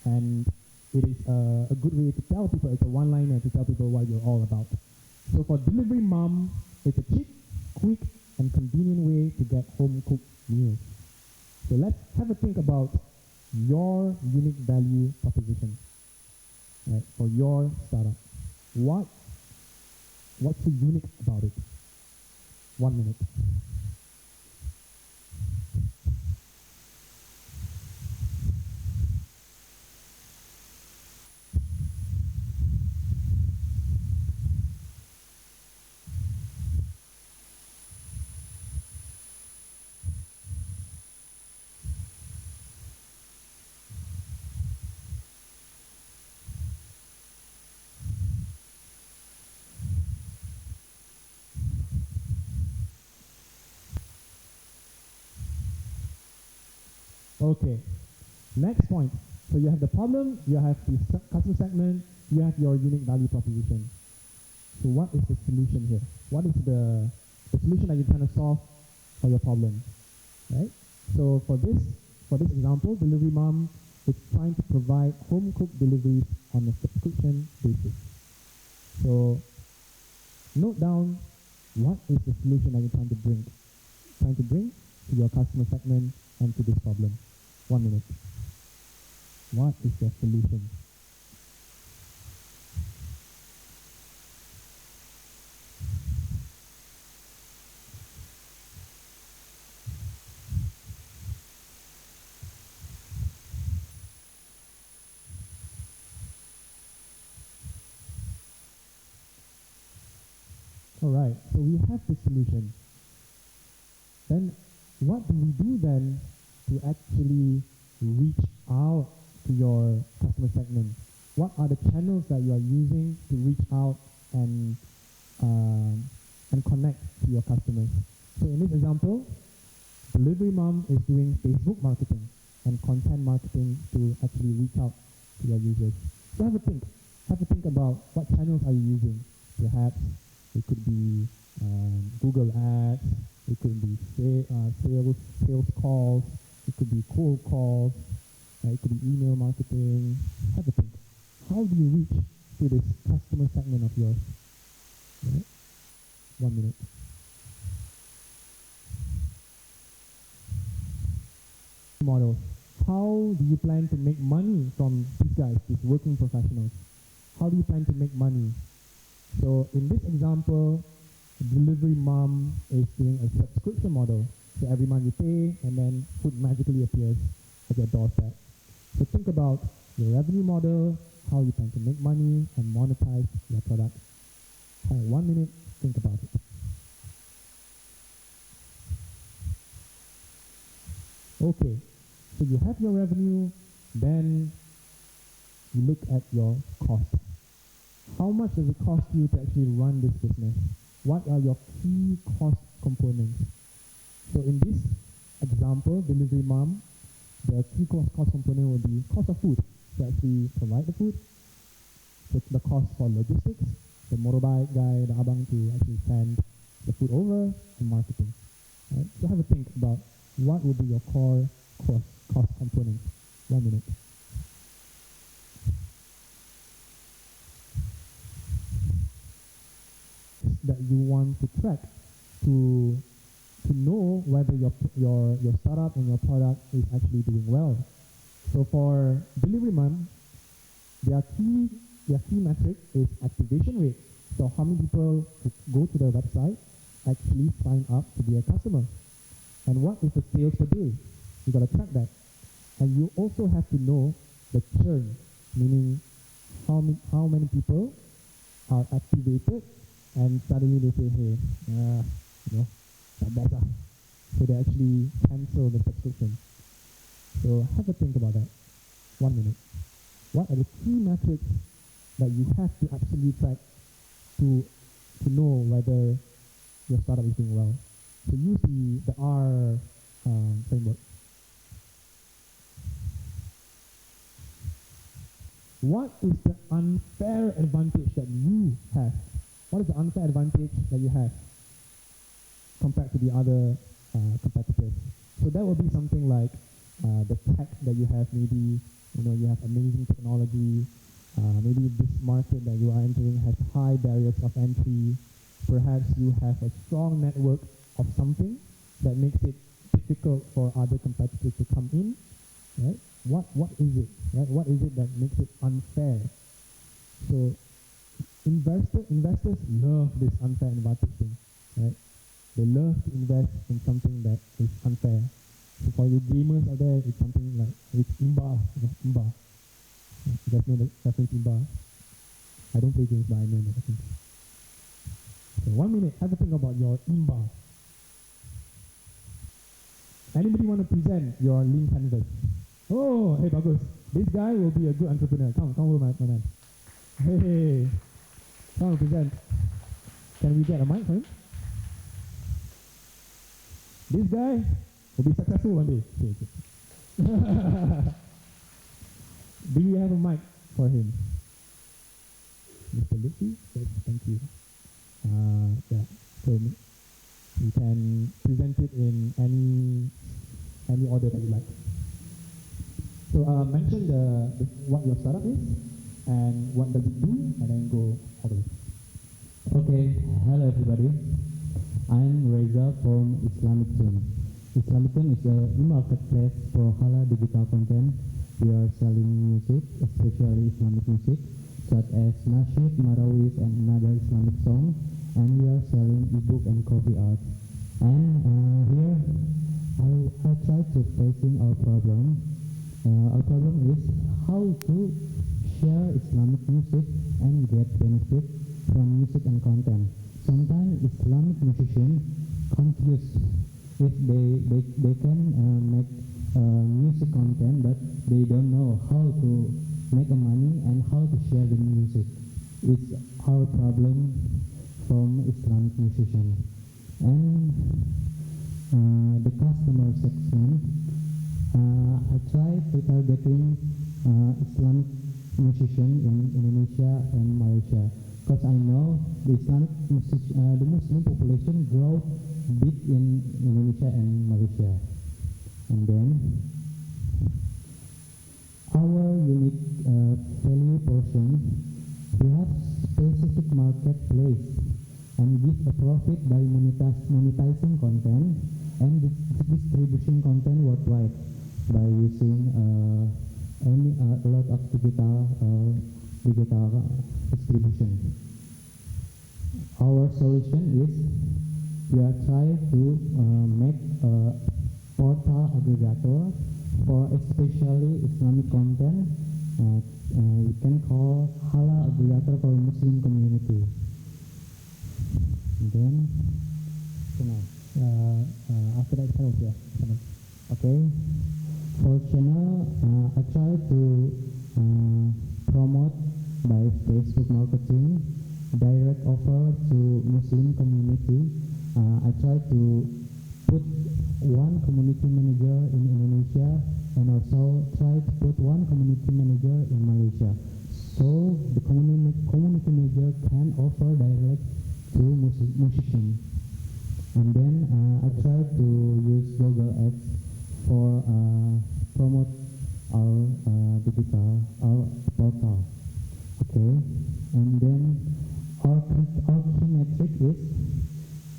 and it is a good way to tell people, it's a one-liner to tell people what you're all about. So for Delivery Mum, it's a cheap, quick, and convenient way to get home-cooked meals. So let's have a think about your unique value proposition, right, for your startup. What's so unique about it? 1 minute. Okay. Next point. So you have the problem, you have the customer segment, you have your unique value proposition. So what is the solution here? What is the solution that you're trying to solve for your problem? Right? So for this example, Delivery Mom is trying to provide home cooked deliveries on a subscription basis. So note down what is the solution that you're trying to bring to your customer segment and to this problem. 1 minute. What is your solution? Alright, so we have the solution. Then what do we do then to actually reach out to your customer segment? What are the channels that you are using to reach out and connect to your customers? So in this example, Delivery Mom is doing Facebook marketing and content marketing to actually reach out to your users. So have a think about what channels are you using. Perhaps it could be Google Ads, it could be sales calls, it could be cold calls, it could be email marketing. Have a think. How do you reach to this customer segment of yours? Right? 1 minute. Models. How do you plan to make money from these guys, these working professionals? How do you plan to make money? So in this example, Delivery Mom is doing a subscription model. So every month you pay and then food magically appears at your doorstep. So think about your revenue model, how you plan to make money and monetize your product. 1 minute, think about it. Okay, so you have your revenue, then you look at your cost. How much does it cost you to actually run this business? What are your key cost components? So in this example, Delivery Mom, the key cost component will be cost of food, to actually provide the food. So the cost for logistics, the motorbike guy, the abang to actually send the food over, and marketing. Right? So have a think about what would be your core cost components. 1 minute. That you want to track to know whether your startup and your product is actually doing well. So for Delivery Mom, their key metric is activation rate. So how many people who go to their website actually sign up to be a customer? And what is the sales per day? You got to track that. And you also have to know the churn, meaning how many people are activated and suddenly they say, hey, not better. So they actually cancel the subscription. So have a think about that. 1 minute. What are the key metrics that you have to actually track to know whether your startup is doing well? So use the R framework. What is the unfair advantage that you have? What is the unfair advantage that you have compared to the other competitors? So that will be something like the tech that you have. Maybe you have amazing technology. Maybe this market that you are entering has high barriers of entry. Perhaps you have a strong network of something that makes it difficult for other competitors to come in. Right? What is it? Right? What is it that makes it unfair? So investors love this unfair advantage thing, right? They love to invest in something that is unfair. So for you gamers out there, it's something like it's IMBA. IMBA. You guys know the reference IMBA? I don't play games, but I know the reference. So 1 minute, have a think about your IMBA. Anybody want to present your lean canvas? Oh, hey, bagus. This guy will be a good entrepreneur. Come over, my man. Hey, come on, present. Can we get a mic for him? This guy will be successful one day. Okay. Do you have a mic for him? Mr. Lucy? Yes, thank you. Yeah, so you can present it in any order that you like. So mention what your startup is and what does it do, and then go all the way. Okay, hello everybody. I'm Reza from Islamic Zone. Islamic Zone is a e-marketplace for halal digital content. We are selling music, especially Islamic music, such as nasyid, marawis, and another Islamic song. And we are selling ebook and copy art. And here, I try to facing our problem. Our problem is how to share Islamic music and get benefit from music and content. Sometimes Islamic musicians confused if they can make music content, but they don't know how to make a money and how to share the music. It's our problem from Islamic musicians. And the customer section, I try to targeting Islamic musicians in Indonesia and Malaysia, because I know the the Muslim population grow big in Indonesia and Malaysia. And then our unique value portion, we have specific marketplace and give a profit by monetizing content and distribution content worldwide by using a lot of digital distribution. Our solution is we are trying to make a portal aggregator for especially Islamic content. We can call halal aggregator for Muslim community. And then After that, channel, yeah. Channel. okay, for channel, I try to promote by Facebook marketing, direct offer to Muslim community. I try to put one community manager in Indonesia and also try to put one community manager in Malaysia. So the community manager can offer direct to musicians. And then I try to use Google Ads for promote our digital, our portal. Okay, and then our key metric is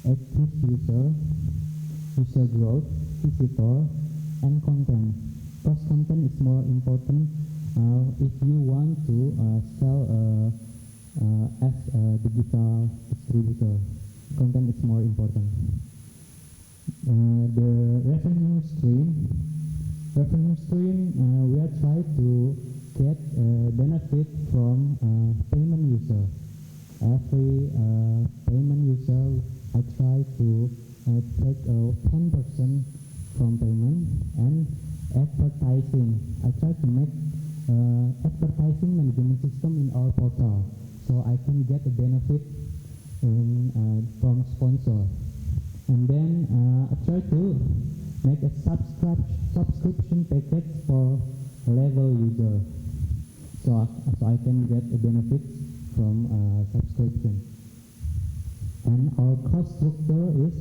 active user, user growth, visitor, and content. Because content is more important if you want to sell as a digital distributor. Content is more important. The revenue stream, we are trying to get benefit from payment user. Every payment user, I try to take 10% from payment. And advertising, I try to make advertising management system in our portal, so I can get a benefit from sponsor. And then I try to make a subscription package for level user, so I can get a benefit from subscription. And our cost structure is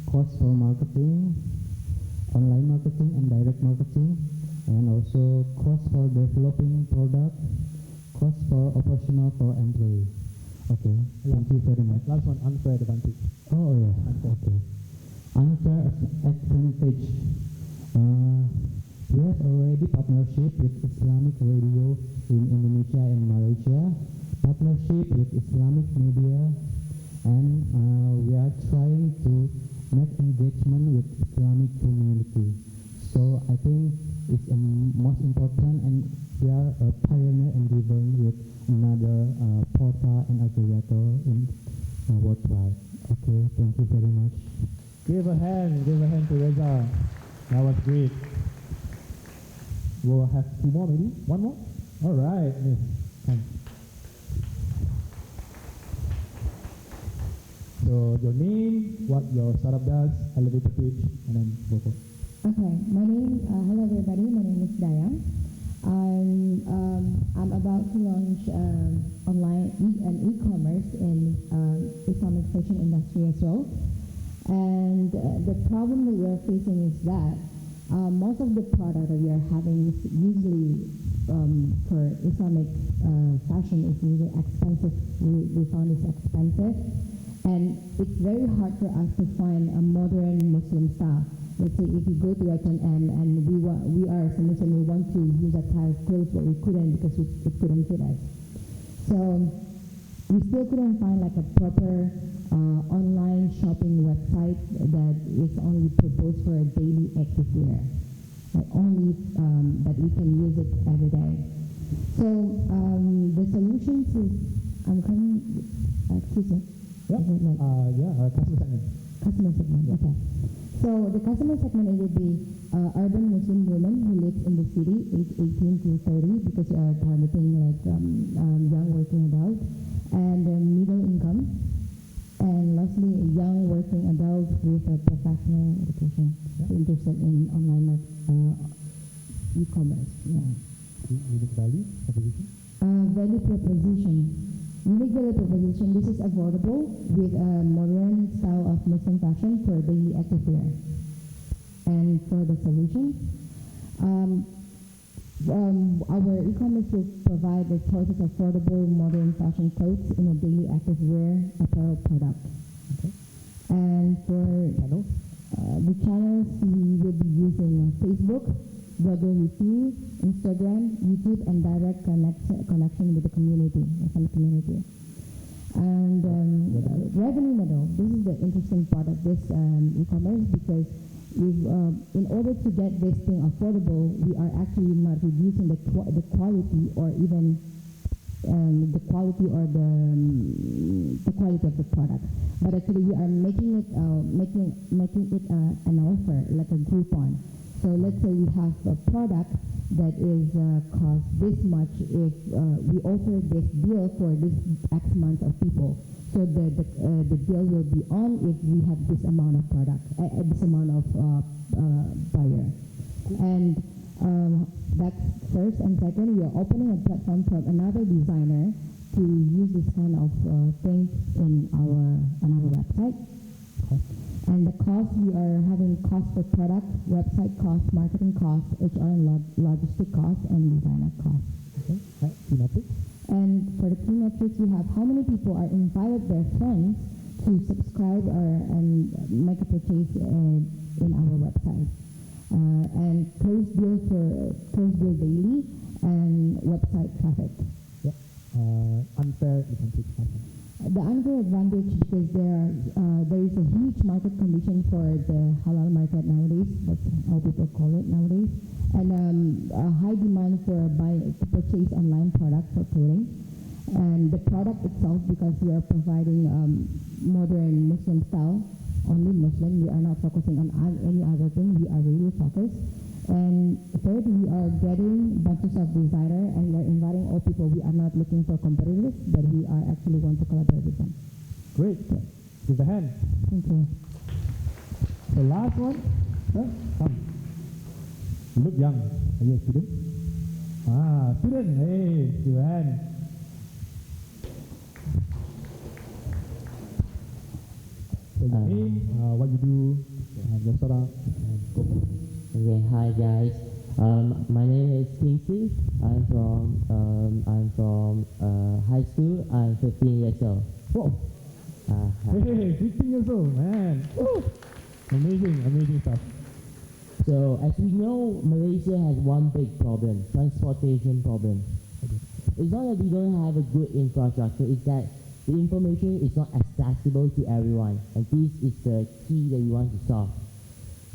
cost for marketing, online marketing and direct marketing, and also cost for developing product, cost for operational for employee. Okay, thank you very much. Last one, unfair advantage. Oh yeah, okay. Unfair advantage. We have already partnership with Islamic Radio in Indonesia and Malaysia, partnership with Islamic media, and we are trying to make engagement with Islamic community. So I think it's most important, and we are a pioneer endeavor with another portal and aggregator in worldwide. Okay, thank you very much. Give a hand to Reza. That was great. We'll have two more, maybe? One more? All right. Yes. Thanks. So your name, what your startup does, elevator pitch, and then go for it. Okay, hello everybody, my name is Dayang. I'm about to launch an e-commerce in Islamic fashion industry as well. And the problem that we're facing is that most of the product that we are having is usually for Islamic fashion is usually expensive. We found it's expensive, and it's very hard for us to find a modern Muslim style. Let's say if you go to H&M and we are some Muslim, we want to use that type of clothes, but we couldn't because it couldn't fit us. So we still couldn't find like a proper online shopping website that is only proposed for a daily active wear, like only that we can use it every day. So the solution to excuse me. Customer segment. Customer segment. Yeah. Okay. So the customer segment it would be urban Muslim women who lives in the city, age 18 to 30, because we are targeting like young working adults, and middle income, and lastly young working adults with a professional education interested in online e-commerce. Yeah. Unique value proposition. Value proposition. Unique value proposition. This is affordable with a modern style of Muslim fashion for daily active wear. And for the solution, our e-commerce will provide the choice of affordable modern fashion clothes in a daily active wear apparel product. Okay. And for Channels. the channels, we will be using Facebook, blogger review, Instagram, YouTube, and direct connection with the community, Islamic community. And revenue model. This is the interesting part of this e-commerce, because if, in order to get this thing affordable, we are actually not reducing the quality or even the quality or the quality of the product, but actually we are making it an offer, like a Groupon. So let's say we have a product that is cost this much. If we offer this deal for this X amount of people, so the deal will be on if we have this amount of product, this amount of buyer. And that's first. And second, we are opening a platform for another designer to use this kind of thing on our website. Okay. And the cost, we are having cost per product, website cost, marketing cost, HR and logistic cost, and designer cost. Okay. Key metrics. And for the key metrics, we have how many people are invited their friends to subscribe and make a purchase in our website. And close deal daily, and website traffic. Yeah. Unfair advantage. The unfair advantage, because there is a huge market condition for the halal market nowadays. That's how people call it nowadays, and a high demand for to purchase online product for clothing. And the product itself, because we are providing modern Muslim style, only Muslim. We are not focusing on any other thing. We are really focused. And third, we are getting bunches of designer, and we are inviting all people. We are not looking for competitors, but we are actually want to collaborate with them. Great. Give a hand. Thank you. The last one. Come. You look young. Are you a student? Student. Hey, give a hand. So your name, what you do, your startup, and go. Okay, hi guys. My name is Kingsley. I'm from high school. I'm 15 years old. Whoa. Hey, 15 years old, man. Woo. Amazing stuff. So as we know, Malaysia has one big problem: transportation problem. It's not that we don't have a good infrastructure; it's that the information is not accessible to everyone, and this is the key that we want to solve.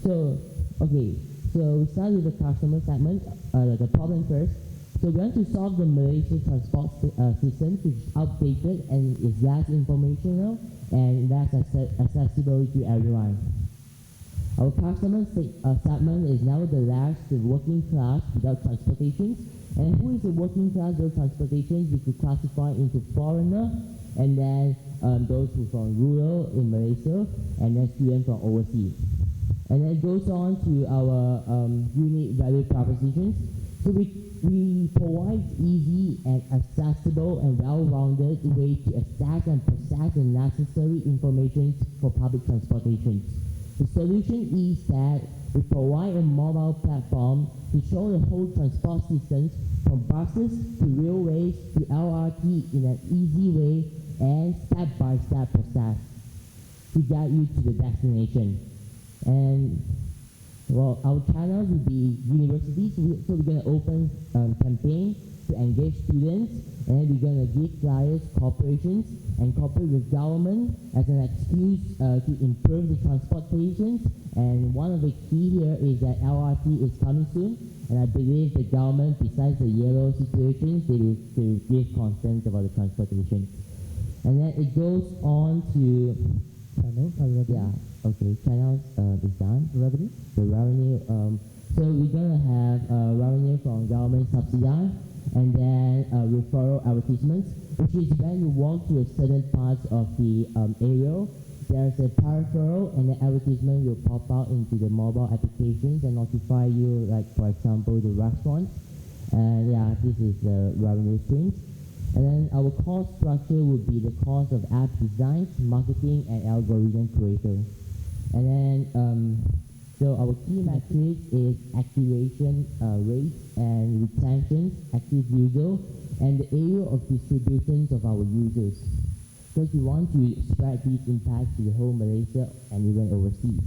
So, okay. So we start with the customer segment, the problem first. So we want to solve the Malaysia transport system, which is outdated and is less informational and less accessible to everyone. Our customer segment is now the working class without transportation. And who is the working class without transportation? We could classify into foreigner, and then those who from rural in Malaysia, and then students from overseas. And then it goes on to our unique value propositions. So we provide easy and accessible and well-rounded way to access and process the necessary information for public transportation. The solution is that we provide a mobile platform to show the whole transport systems from buses to railways to LRT in an easy way and step-by-step process to guide you to the destination. And well, our channels will be universities, so we're going to open campaign to engage students, and then we're going to give flyers, corporations, and cooperate with government as an excuse to improve the transportation. And one of the key here is that LRT is coming soon, and I believe the government, besides the yellow situations, they will give consent about the transportation. And then it goes on to Channel, channels is done. revenue. The revenue, so we're going to have revenue from government subsidies, and then referral advertisements, which is when you walk to a certain part of the area, there's a peripheral, and the advertisement will pop out into the mobile applications and notify you, like for example, the restaurants. And this is the revenue streams. And then our cost structure would be the cost of app design, marketing, and algorithm creator. And then, so our key metrics is activation rate and retention, active user, and the area of distributions of our users. Because we want to spread these impacts to the whole Malaysia and even overseas.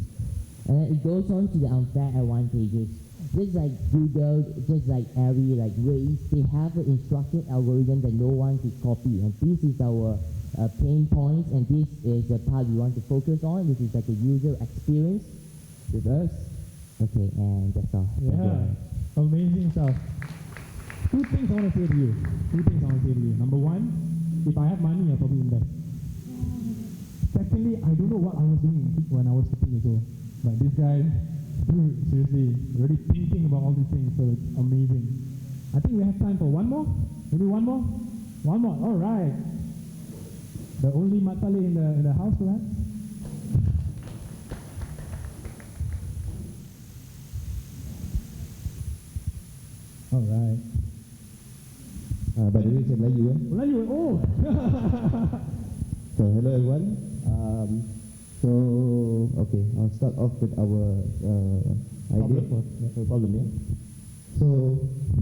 And then it goes on to the unfair advantages. Just like Google, just like every Waze, they have an instruction algorithm that no one can copy. And this is our pain points, and this is the part we want to focus on, which is like a user experience with us. Okay, and that's all. Yeah, amazing stuff. Two things I want to say to you. Number one, if I have money, I'll probably invest. Secondly, I don't know what I was doing when I was 15 years old. But this guy, dude, seriously, already thinking about all these things, so it's amazing. I think we have time for one more. Maybe one more. One more. All right. The only Matale in the house, perhaps. All right. By the way, saya Melayu kan. Melayu. Oh. So hello everyone. Okay, I'll start off with our idea for problem. Yeah. So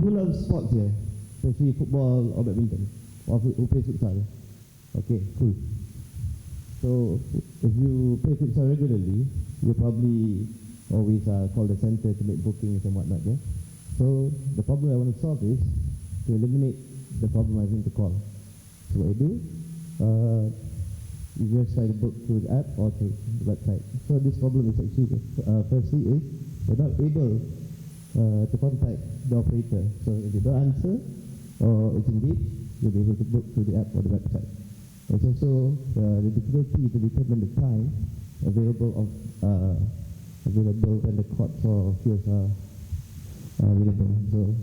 who loves sports here? Especially football or badminton, or who plays futsal? Okay, cool. So if you play futsal regularly, you probably always call the center to make bookings and whatnot. Yeah. So the problem I want to solve is to eliminate the problem I need to call. So what I do, you just try to book through the app or through the website. So this problem is actually, firstly is, you're not able to contact the operator. So if they don't answer, or it's engaged, you'll be able to book through the app or the website. There's also the difficulty to determine the time available when the courts or fields are available. So,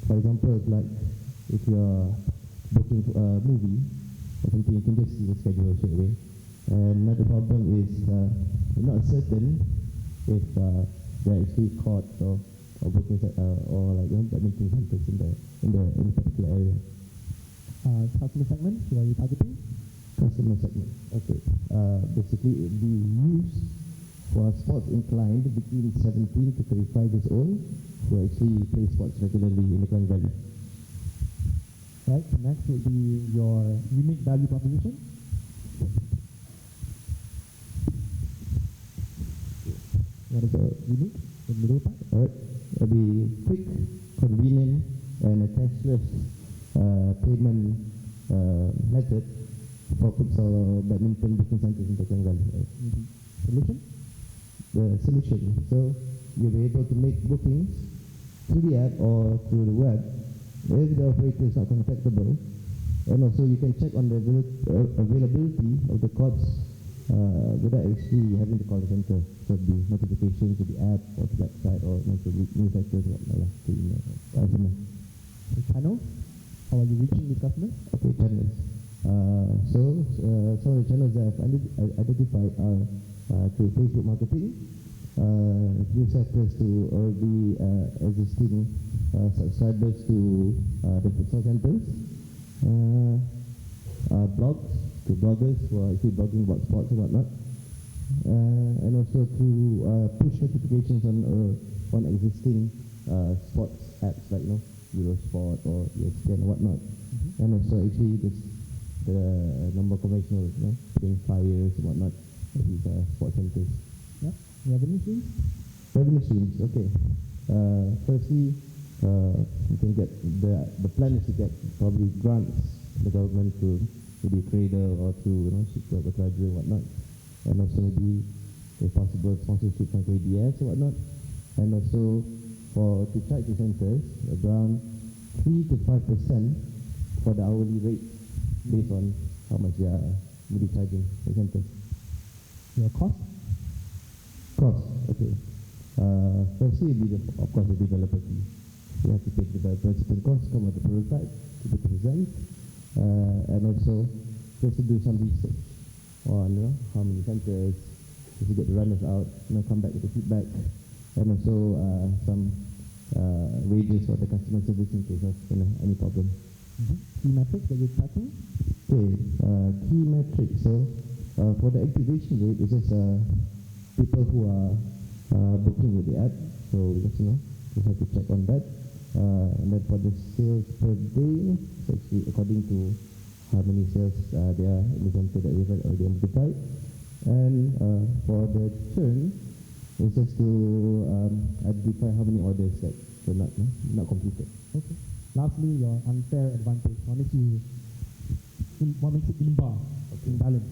for example, like if you're booking a movie or something, you can just see the schedule straight away. And another problem is you're not certain if there are actually courts or bookings or badminton centers in the particular area. Customer segment, who are you targeting? Customer segment. Okay. Basically, it will be used for sports inclined between 17 to 35 years old who actually play sports regularly in the Klang Valley. Right. Next would be your unique value proposition. What is unique? The middle part. Alright. It'll be quick, convenient, and a cashless payment method for futsal or badminton booking centers in Klang Valley. Right? Solution? The solution. So you'll be able to make bookings through the app or through the web if the operator is not contactable, and also you can check on the availability of the courts without actually having to call the center. So the notifications to the app or the website or newsletters or whatnot to email. The channel? How are you reaching these customers? Okay, channels. So some of the channels that I've identified are through Facebook marketing, newsletters to already existing subscribers to the futsal centers, blogs to bloggers who are actually blogging about sports and whatnot, and also to push notifications on existing sports apps like Eurosport or ESPN and whatnot, and also actually the number of conventional playing flyers and whatnot at these sports centers. Yeah. Revenue streams? Revenue streams, okay. Firstly, you can get the plan is to get probably grants from the government to maybe Cradle or to Super Batraja and whatnot, and also maybe if possible sponsorship from KBS and whatnot, and also to charge the centres around 3 to 5% for the hourly rate based on how much they are really charging the centres. Your cost? Cost, okay. Firstly, of course, the developer fee. You have to pay the developer certain costs, come with the prototype to present, and also just to do some research on how many centres, just to get the runners out, come back with the feedback, and also some wages for the customer service in case of any problem. Key metrics that you're tracking? Okay, key metrics. So for the activation rate, it's just people who are booking with the app. So we just have to check on that. And then for the sales per day, it's actually according to how many sales there are in the center that we've already identified. And for the churn, it's just to identify how many orders that were not completed. Okay. Lastly, your unfair advantage. What makes it imbalance?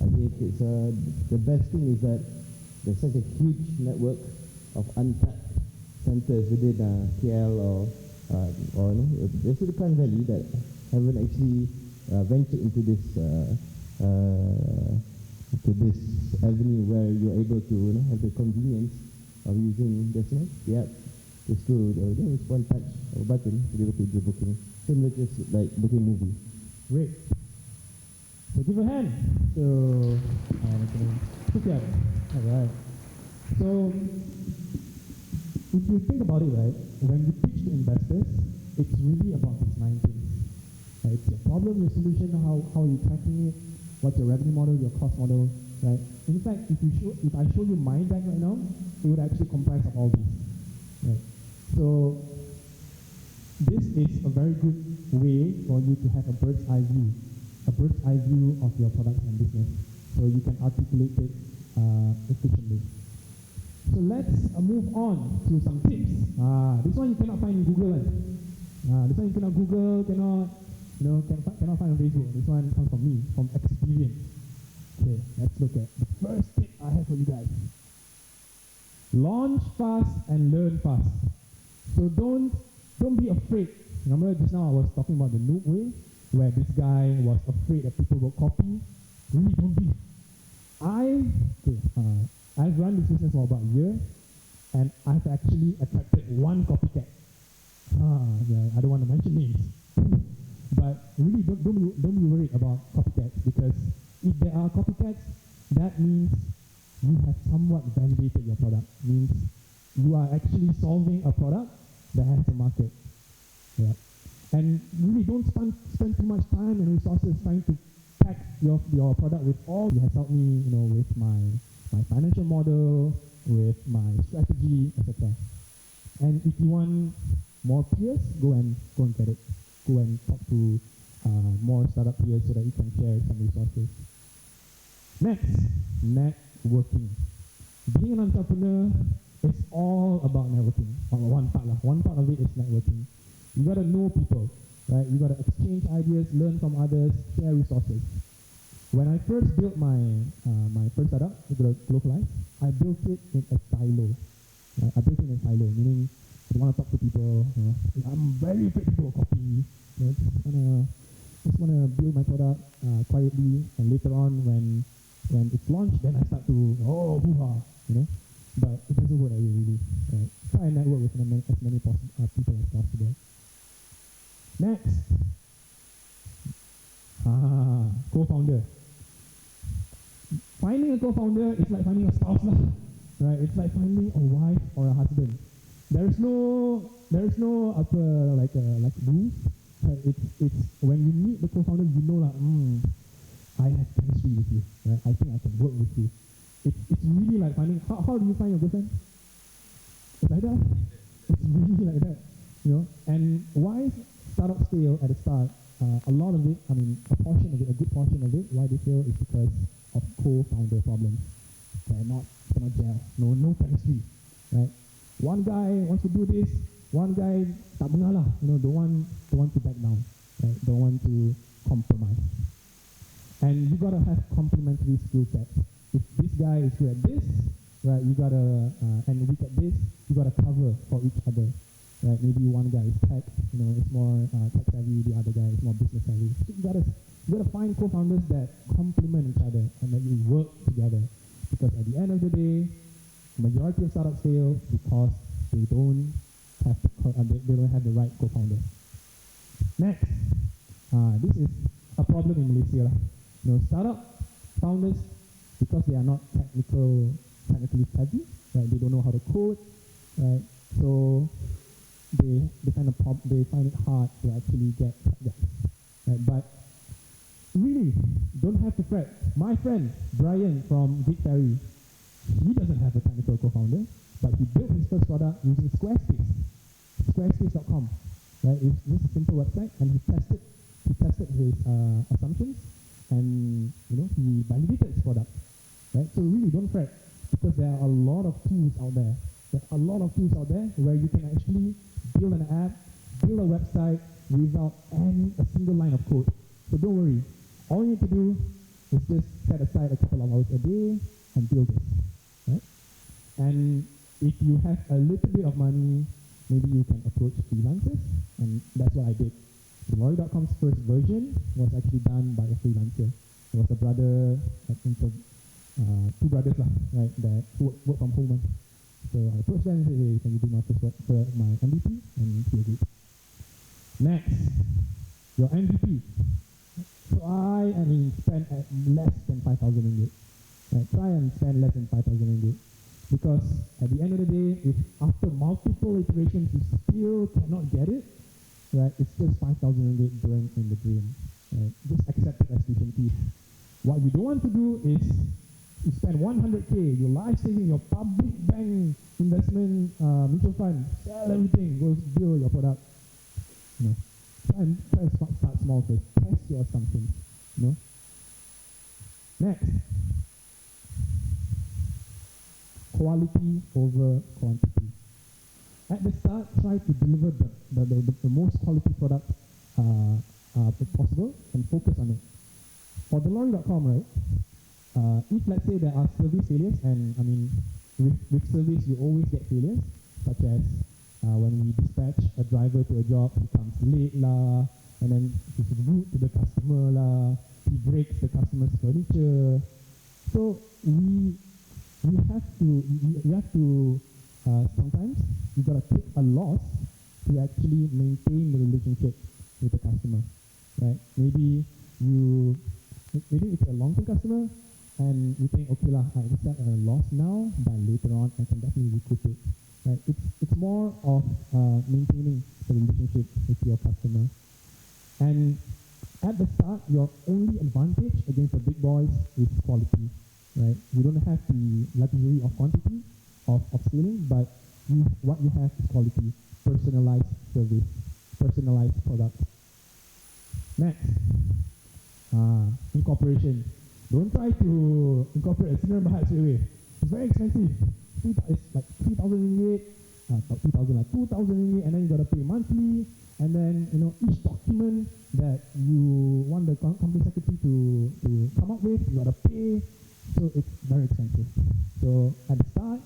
I think it's the best thing is that there's such a huge network of untapped centres within KL or there's the Klang Valley that haven't actually ventured into this avenue where you're able to have the convenience of using just the app. Just to with one touch of a button to be able to do booking, similar just like booking a movie. Great. So give a hand to Sufyan. All right. So if you think about it, right, when you pitch to investors, it's really about these 9 things. Right? It's your problem, your solution, how are you tracking it, what's your revenue model, your cost model, right? In fact, if I show you my deck right now, it would actually comprise of all these. Right? So this is a very good way for you to have a bird's eye view of your products and business, so you can articulate it efficiently. So let's move on to some tips. This one you cannot find in Google. This one you cannot Google, cannot find on Facebook. This one comes from me, from experience. Okay, let's look at the first tip I have for you guys. Launch fast and learn fast. So don't be afraid. Remember just now I was talking about the Nook way, where this guy was afraid that people will copy. Really don't be. I've run this business for about a year, and I've actually attracted one copycat. I don't want to mention names, but really don't be worried about copycats, because if there are copycats, that means you have somewhat validated your product. Means you are actually solving a product that has a market. Yeah. And really don't spend too much time and resources trying to pack your product with all. It has helped me, with my financial model, with my strategy, etc. And if you want more peers, go and get it. Go and talk to more startup peers so that you can share some resources. Next, networking. Being an entrepreneur is all about networking. One part of it is networking. You gotta know people, right? You gotta exchange ideas, learn from others, share resources. When I first built my first startup, Globalize, I built it in a silo. Right? I built it in a silo, meaning I don't want to talk to people. I'm very afraid people will copy me. Just wanna build my product quietly, and later on when it's launched, then I start to hoo-ha, But it doesn't work that way, really. Right? Try and network with as many people as possible. Next, co-founder. Finding a co-founder is like finding a spouse. right? It's like finding a wife or a husband. There's no upper like rules. It's when you meet the co-founder, you know like, I have chemistry with you, right? I think I can work with you. It's really like finding, how do you find your girlfriend? It's like that. It's really like that, you know. And why startups fail at the start? A lot of it, I mean, a good portion of it, why they fail is because of co-founder problems. Cannot gel. No chemistry, right? One guy wants to do this, one guy tak mengalah, don't want to back down, right? Don't want to compromise. And you gotta have complementary skill sets. If this guy is good at this, right, you gotta and weak at this, you gotta cover for each other, right? Maybe one guy is tech, is more tech savvy, the other guy is more business savvy. So you gotta find co-founders that complement each other and that you work together. Because at the end of the day, majority of startups fail because they don't have the right co-founder. Next, this is a problem in Malaysia. Startup founders, because they are not technically savvy, right? They don't know how to code, right? So they find it hard to actually get projects, right? But really, don't have to fret. My friend Brian from Big Ferry, he doesn't have a technical co-founder, but he built his first product using Squarespace, Squarespace.com, right? It's just a simple website, and he tested his assumptions, and he validated his product, right? So really, don't fret, because there are a lot of tools out there. There are a lot of tools out there where you can actually build an app, build a website without a single line of code. So don't worry. All you need to do is just set aside a couple of hours a day and build this, right? And if you have a little bit of money, maybe you can approach freelancers, and that's what I did. Lorry.com's first version was actually done by a freelancer. There was a brother, I think two brothers right, that work from home. So I approached them and said, hey, can you do my first work for my MVP? And he agreed. Next, your MVP. Try and spend at less than 5,000 ringgit. Right? Try and spend less than 5,000 ringgit. Because at the end of the day, if after multiple iterations you still cannot get it, right, it's just 5,000 ringgit burned in the drain. Right? Just accept it as tuition fees. What you don't want to do is you spend 100K, your life saving, your public bank investment mutual fund, sell everything, go build your product. Try to start small first. Test your assumptions. Next, quality over quantity. At the start, try to deliver the most quality product if possible, and focus on it. For the Lorry.com, right? If let's say there are service failures, and I mean, with service you always get failures, such as when we dispatch a driver to a job, he comes late lah, and then he's rude to the customer lah, he breaks the customer's furniture. So we have to sometimes you gotta take a loss to actually maintain the relationship with the customer, right? Maybe it's a long-term customer, and you think, okay lah, I accept a loss now, but later on I can definitely recoup it. Right? It's more of maintaining the relationship with your customer. And at the start, your only advantage against the big boys is quality. Right? You don't have the luxury of quantity, of scaling, but what you have is quality, personalized service, personalized product. Next, incorporation. Don't try to incorporate a Sinar Berhad straight away. It's very expensive. It's like 3,000 ringgit, 2,000 ringgit, and then you gotta pay monthly, and then each document that you want the company secretary to come up with, you gotta pay. So it's very expensive. So at the start,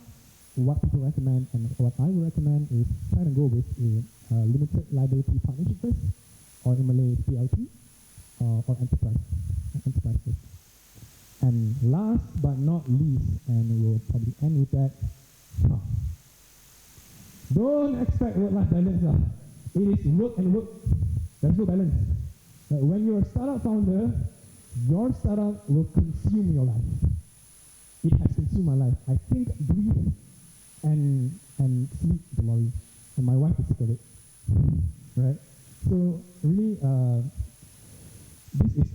what people recommend and what I would recommend is try to go with a limited liability partnership first, or in Malay PLT, or enterprise first. And last but not least, and we'll probably end with that, don't expect work-life balance. It is work and work. There's no balance. When you're a startup founder, your startup will consume your life. it has consumed my life. I think, breathe, and sleep the lorry, and my wife is sick of it, right? So really, this is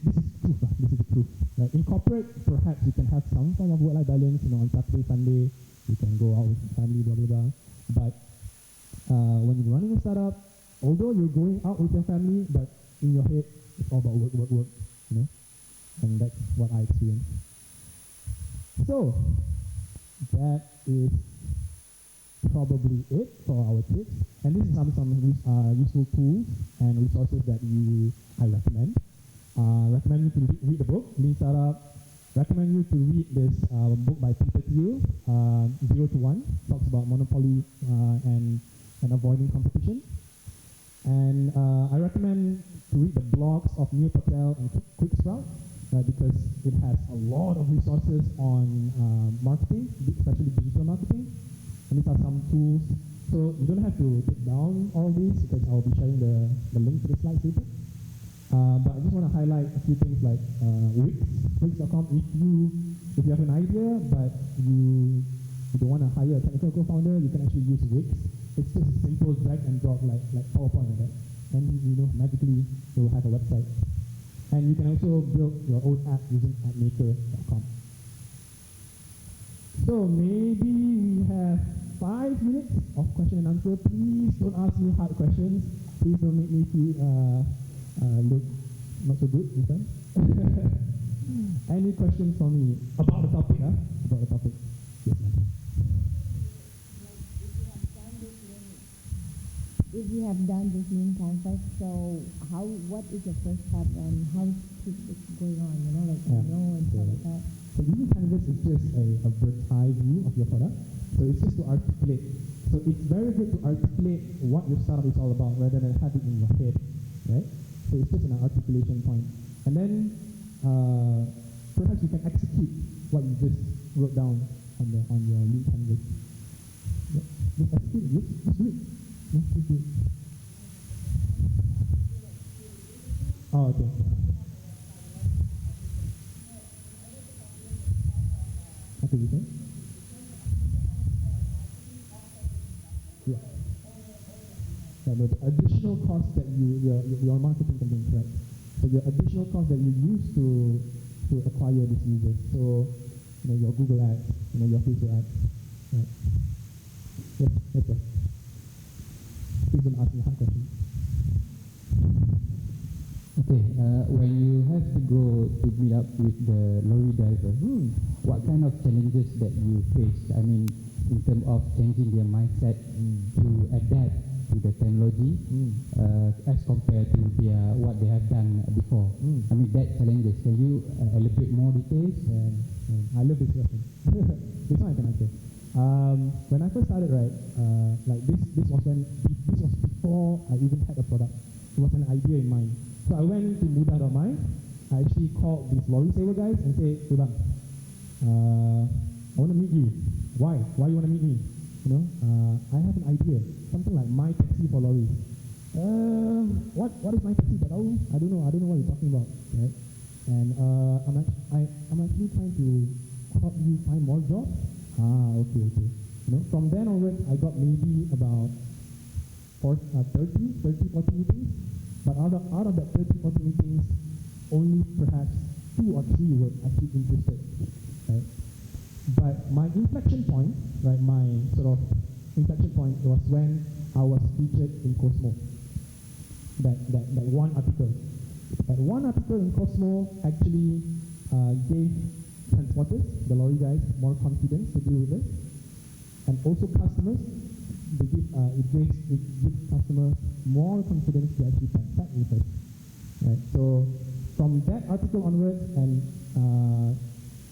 truth. This is the truth. Right? In corporate, perhaps you can have some form of work-life balance. You know, on Saturday, Sunday, you can go out with your family, blah blah blah. But when you're running a startup, although you're going out with your family, but in your head, it's all about work, work, work. You know, and that's what I experienced. So that is probably it for our tips. And this is some useful tools and resources that I recommend. Recommend you to read the book, Lean Startup. Recommend you to read this book by Peter Thiel, 0 to 1. Talks about monopoly and avoiding competition. And I recommend to read the blogs of Neil Patel and Quicksprout, because it has a lot of resources on marketing, especially digital marketing. And these are some tools. So you don't have to take down all these, because I'll be sharing the link to the slides later. But I just want to highlight a few things like Wix, Wix.com. If you have an idea but you don't want to hire a technical co-founder, you can actually use Wix. It's just a simple drag and drop like PowerPoint, like that. And magically you will have a website. And you can also build your own app using appmaker.com. So maybe we have 5 minutes of question and answer. Please don't ask me hard questions. Please don't make me feel look not so good in time. Any questions for me about the topic? About the topic. Yes, ma'am. If you have done this lean canvas, so what is the first step and how is it going on? And stuff like that. So lean canvas is just a bird's eye view of your product. So it's just to articulate. So it's very good to articulate what your startup is all about rather than have it in your head, right? So it's just an articulation point. And then perhaps you can execute what you just wrote down on your lean canvas. Yeah. Just execute it. Just do it. Yeah, just do it. Oh, okay. Okay, you say? Yeah. The additional cost that your marketing campaign, correct? So your additional cost that you use to acquire these users. So your Google ads, your Facebook ads. Right. Yes, sir. Please don't ask me hard questions. Okay, when you have to go to meet up with the lorry driver, what kind of challenges that you face? I mean, in terms of changing their mindset to adapt to the technology as compared to what they have done before. I mean, that challenges. Can you elaborate more details? I love this question. This one I can answer. When I first started, right, this was before I even had a product. It was an idea in mind. So I went to Mudah Ramai. I actually called these lorry saver guys and said, "Hey bang, I want to meet you. Why? Why you want to meet me? I have an idea, something like My Taxi for lorries." What is My Taxi? I don't know what you're talking about, right? And I'm actually trying to help you find more jobs. Okay. From then onwards, I got maybe about 30, 40 meetings. But out of that 30, 40 meetings, only perhaps 2 or 3 were actually interested, right? But my inflection point, right, was when I was featured in Cosmo. That one article. That one article in Cosmo actually gave transporters, the lorry guys, more confidence to deal with this, and also customers. It gives customers more confidence to actually transact with us, right? So from that article onwards, and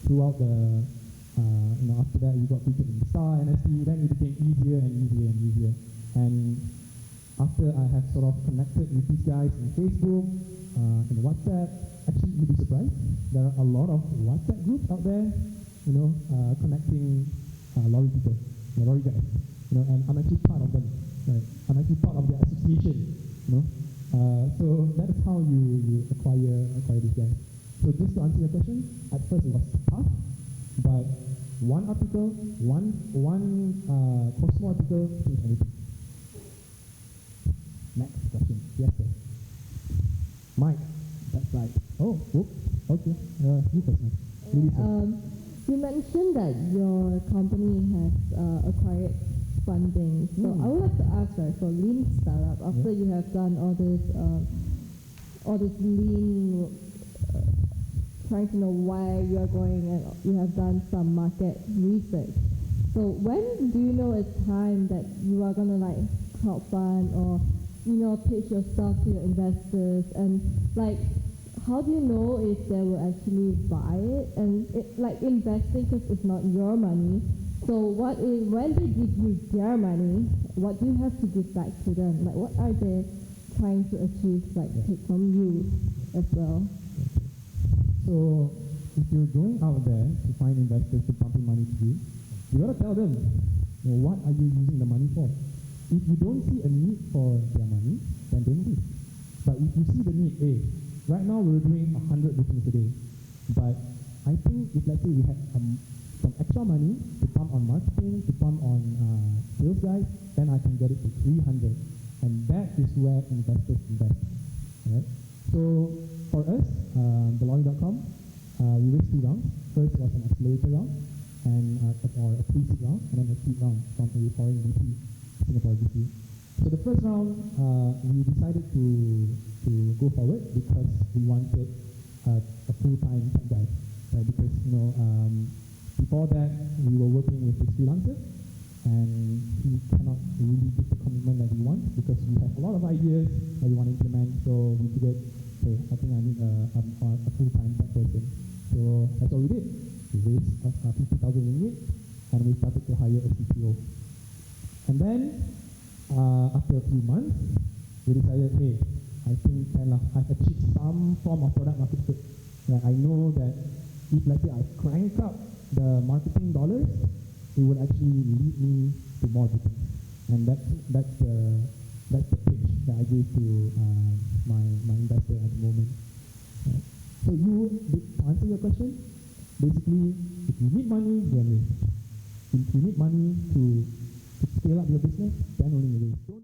throughout the after that we got featured in Star, NST, then it became easier and easier and easier. And after I have sort of connected with these guys in Facebook, in WhatsApp, actually you'd be surprised, there are a lot of WhatsApp groups out there, connecting lorry people, lorry guys. And I'm actually part of them, right? I'm actually part of the association, So that is how you acquire these guys. So just to answer your question, at first it was tough, but one article, one Cosmo article, change everything. Next question. Yes, sir. Mike, that's right. Oh, whoops. Okay. You first, Mike. Really, sir. You mentioned that your company has acquired funding. So I would like to ask, right, for Lean Startup, after you have done all this lean, trying to know where you are going, and you have done some market research. So when do you know it's time that you are gonna like crowdfund or pitch yourself to your investors, and like how do you know if they will actually buy it? And like investing, because it's not your money. So when they give you their money, what do you have to give back to them? Like what are they trying to achieve, like take from you as well? So if you're going out there to find investors to pump in money to you gotta tell them, what are you using the money for? If you don't see a need for their money, then don't do it. But if you see the need, right now we're doing 100 bookings a day, but I think if let's say we had some extra money to pump on marketing, to pump on sales guys, then I can get it to 300, and that is where investors invest. Right? So for us, Belong.com, we raised 2 rounds. First was an accelerator round, and or a pre-seed round, and then a seed round from a foreign VC, Singapore VC. So the first round, we decided to go forward because we wanted a full-time tech guy. Because before that we were working with this freelancer, and he cannot really give the commitment that we want because we have a lot of ideas that we want to implement. So we figured, hey, I think I need a full-time tech person. So that's what we did. We raised 50,000 ringgit, and we started to hire a CTO. And then after a few months, we decided, hey, I think I've achieved some form of product market fit. I know that if let's say I crank up the marketing dollars, it would actually lead me to more bookings. And that's the pitch that I gave to my investor at the moment. Right. So to answer your question, basically, if you need money, then raise. If you need money to scale up your business, then only raise.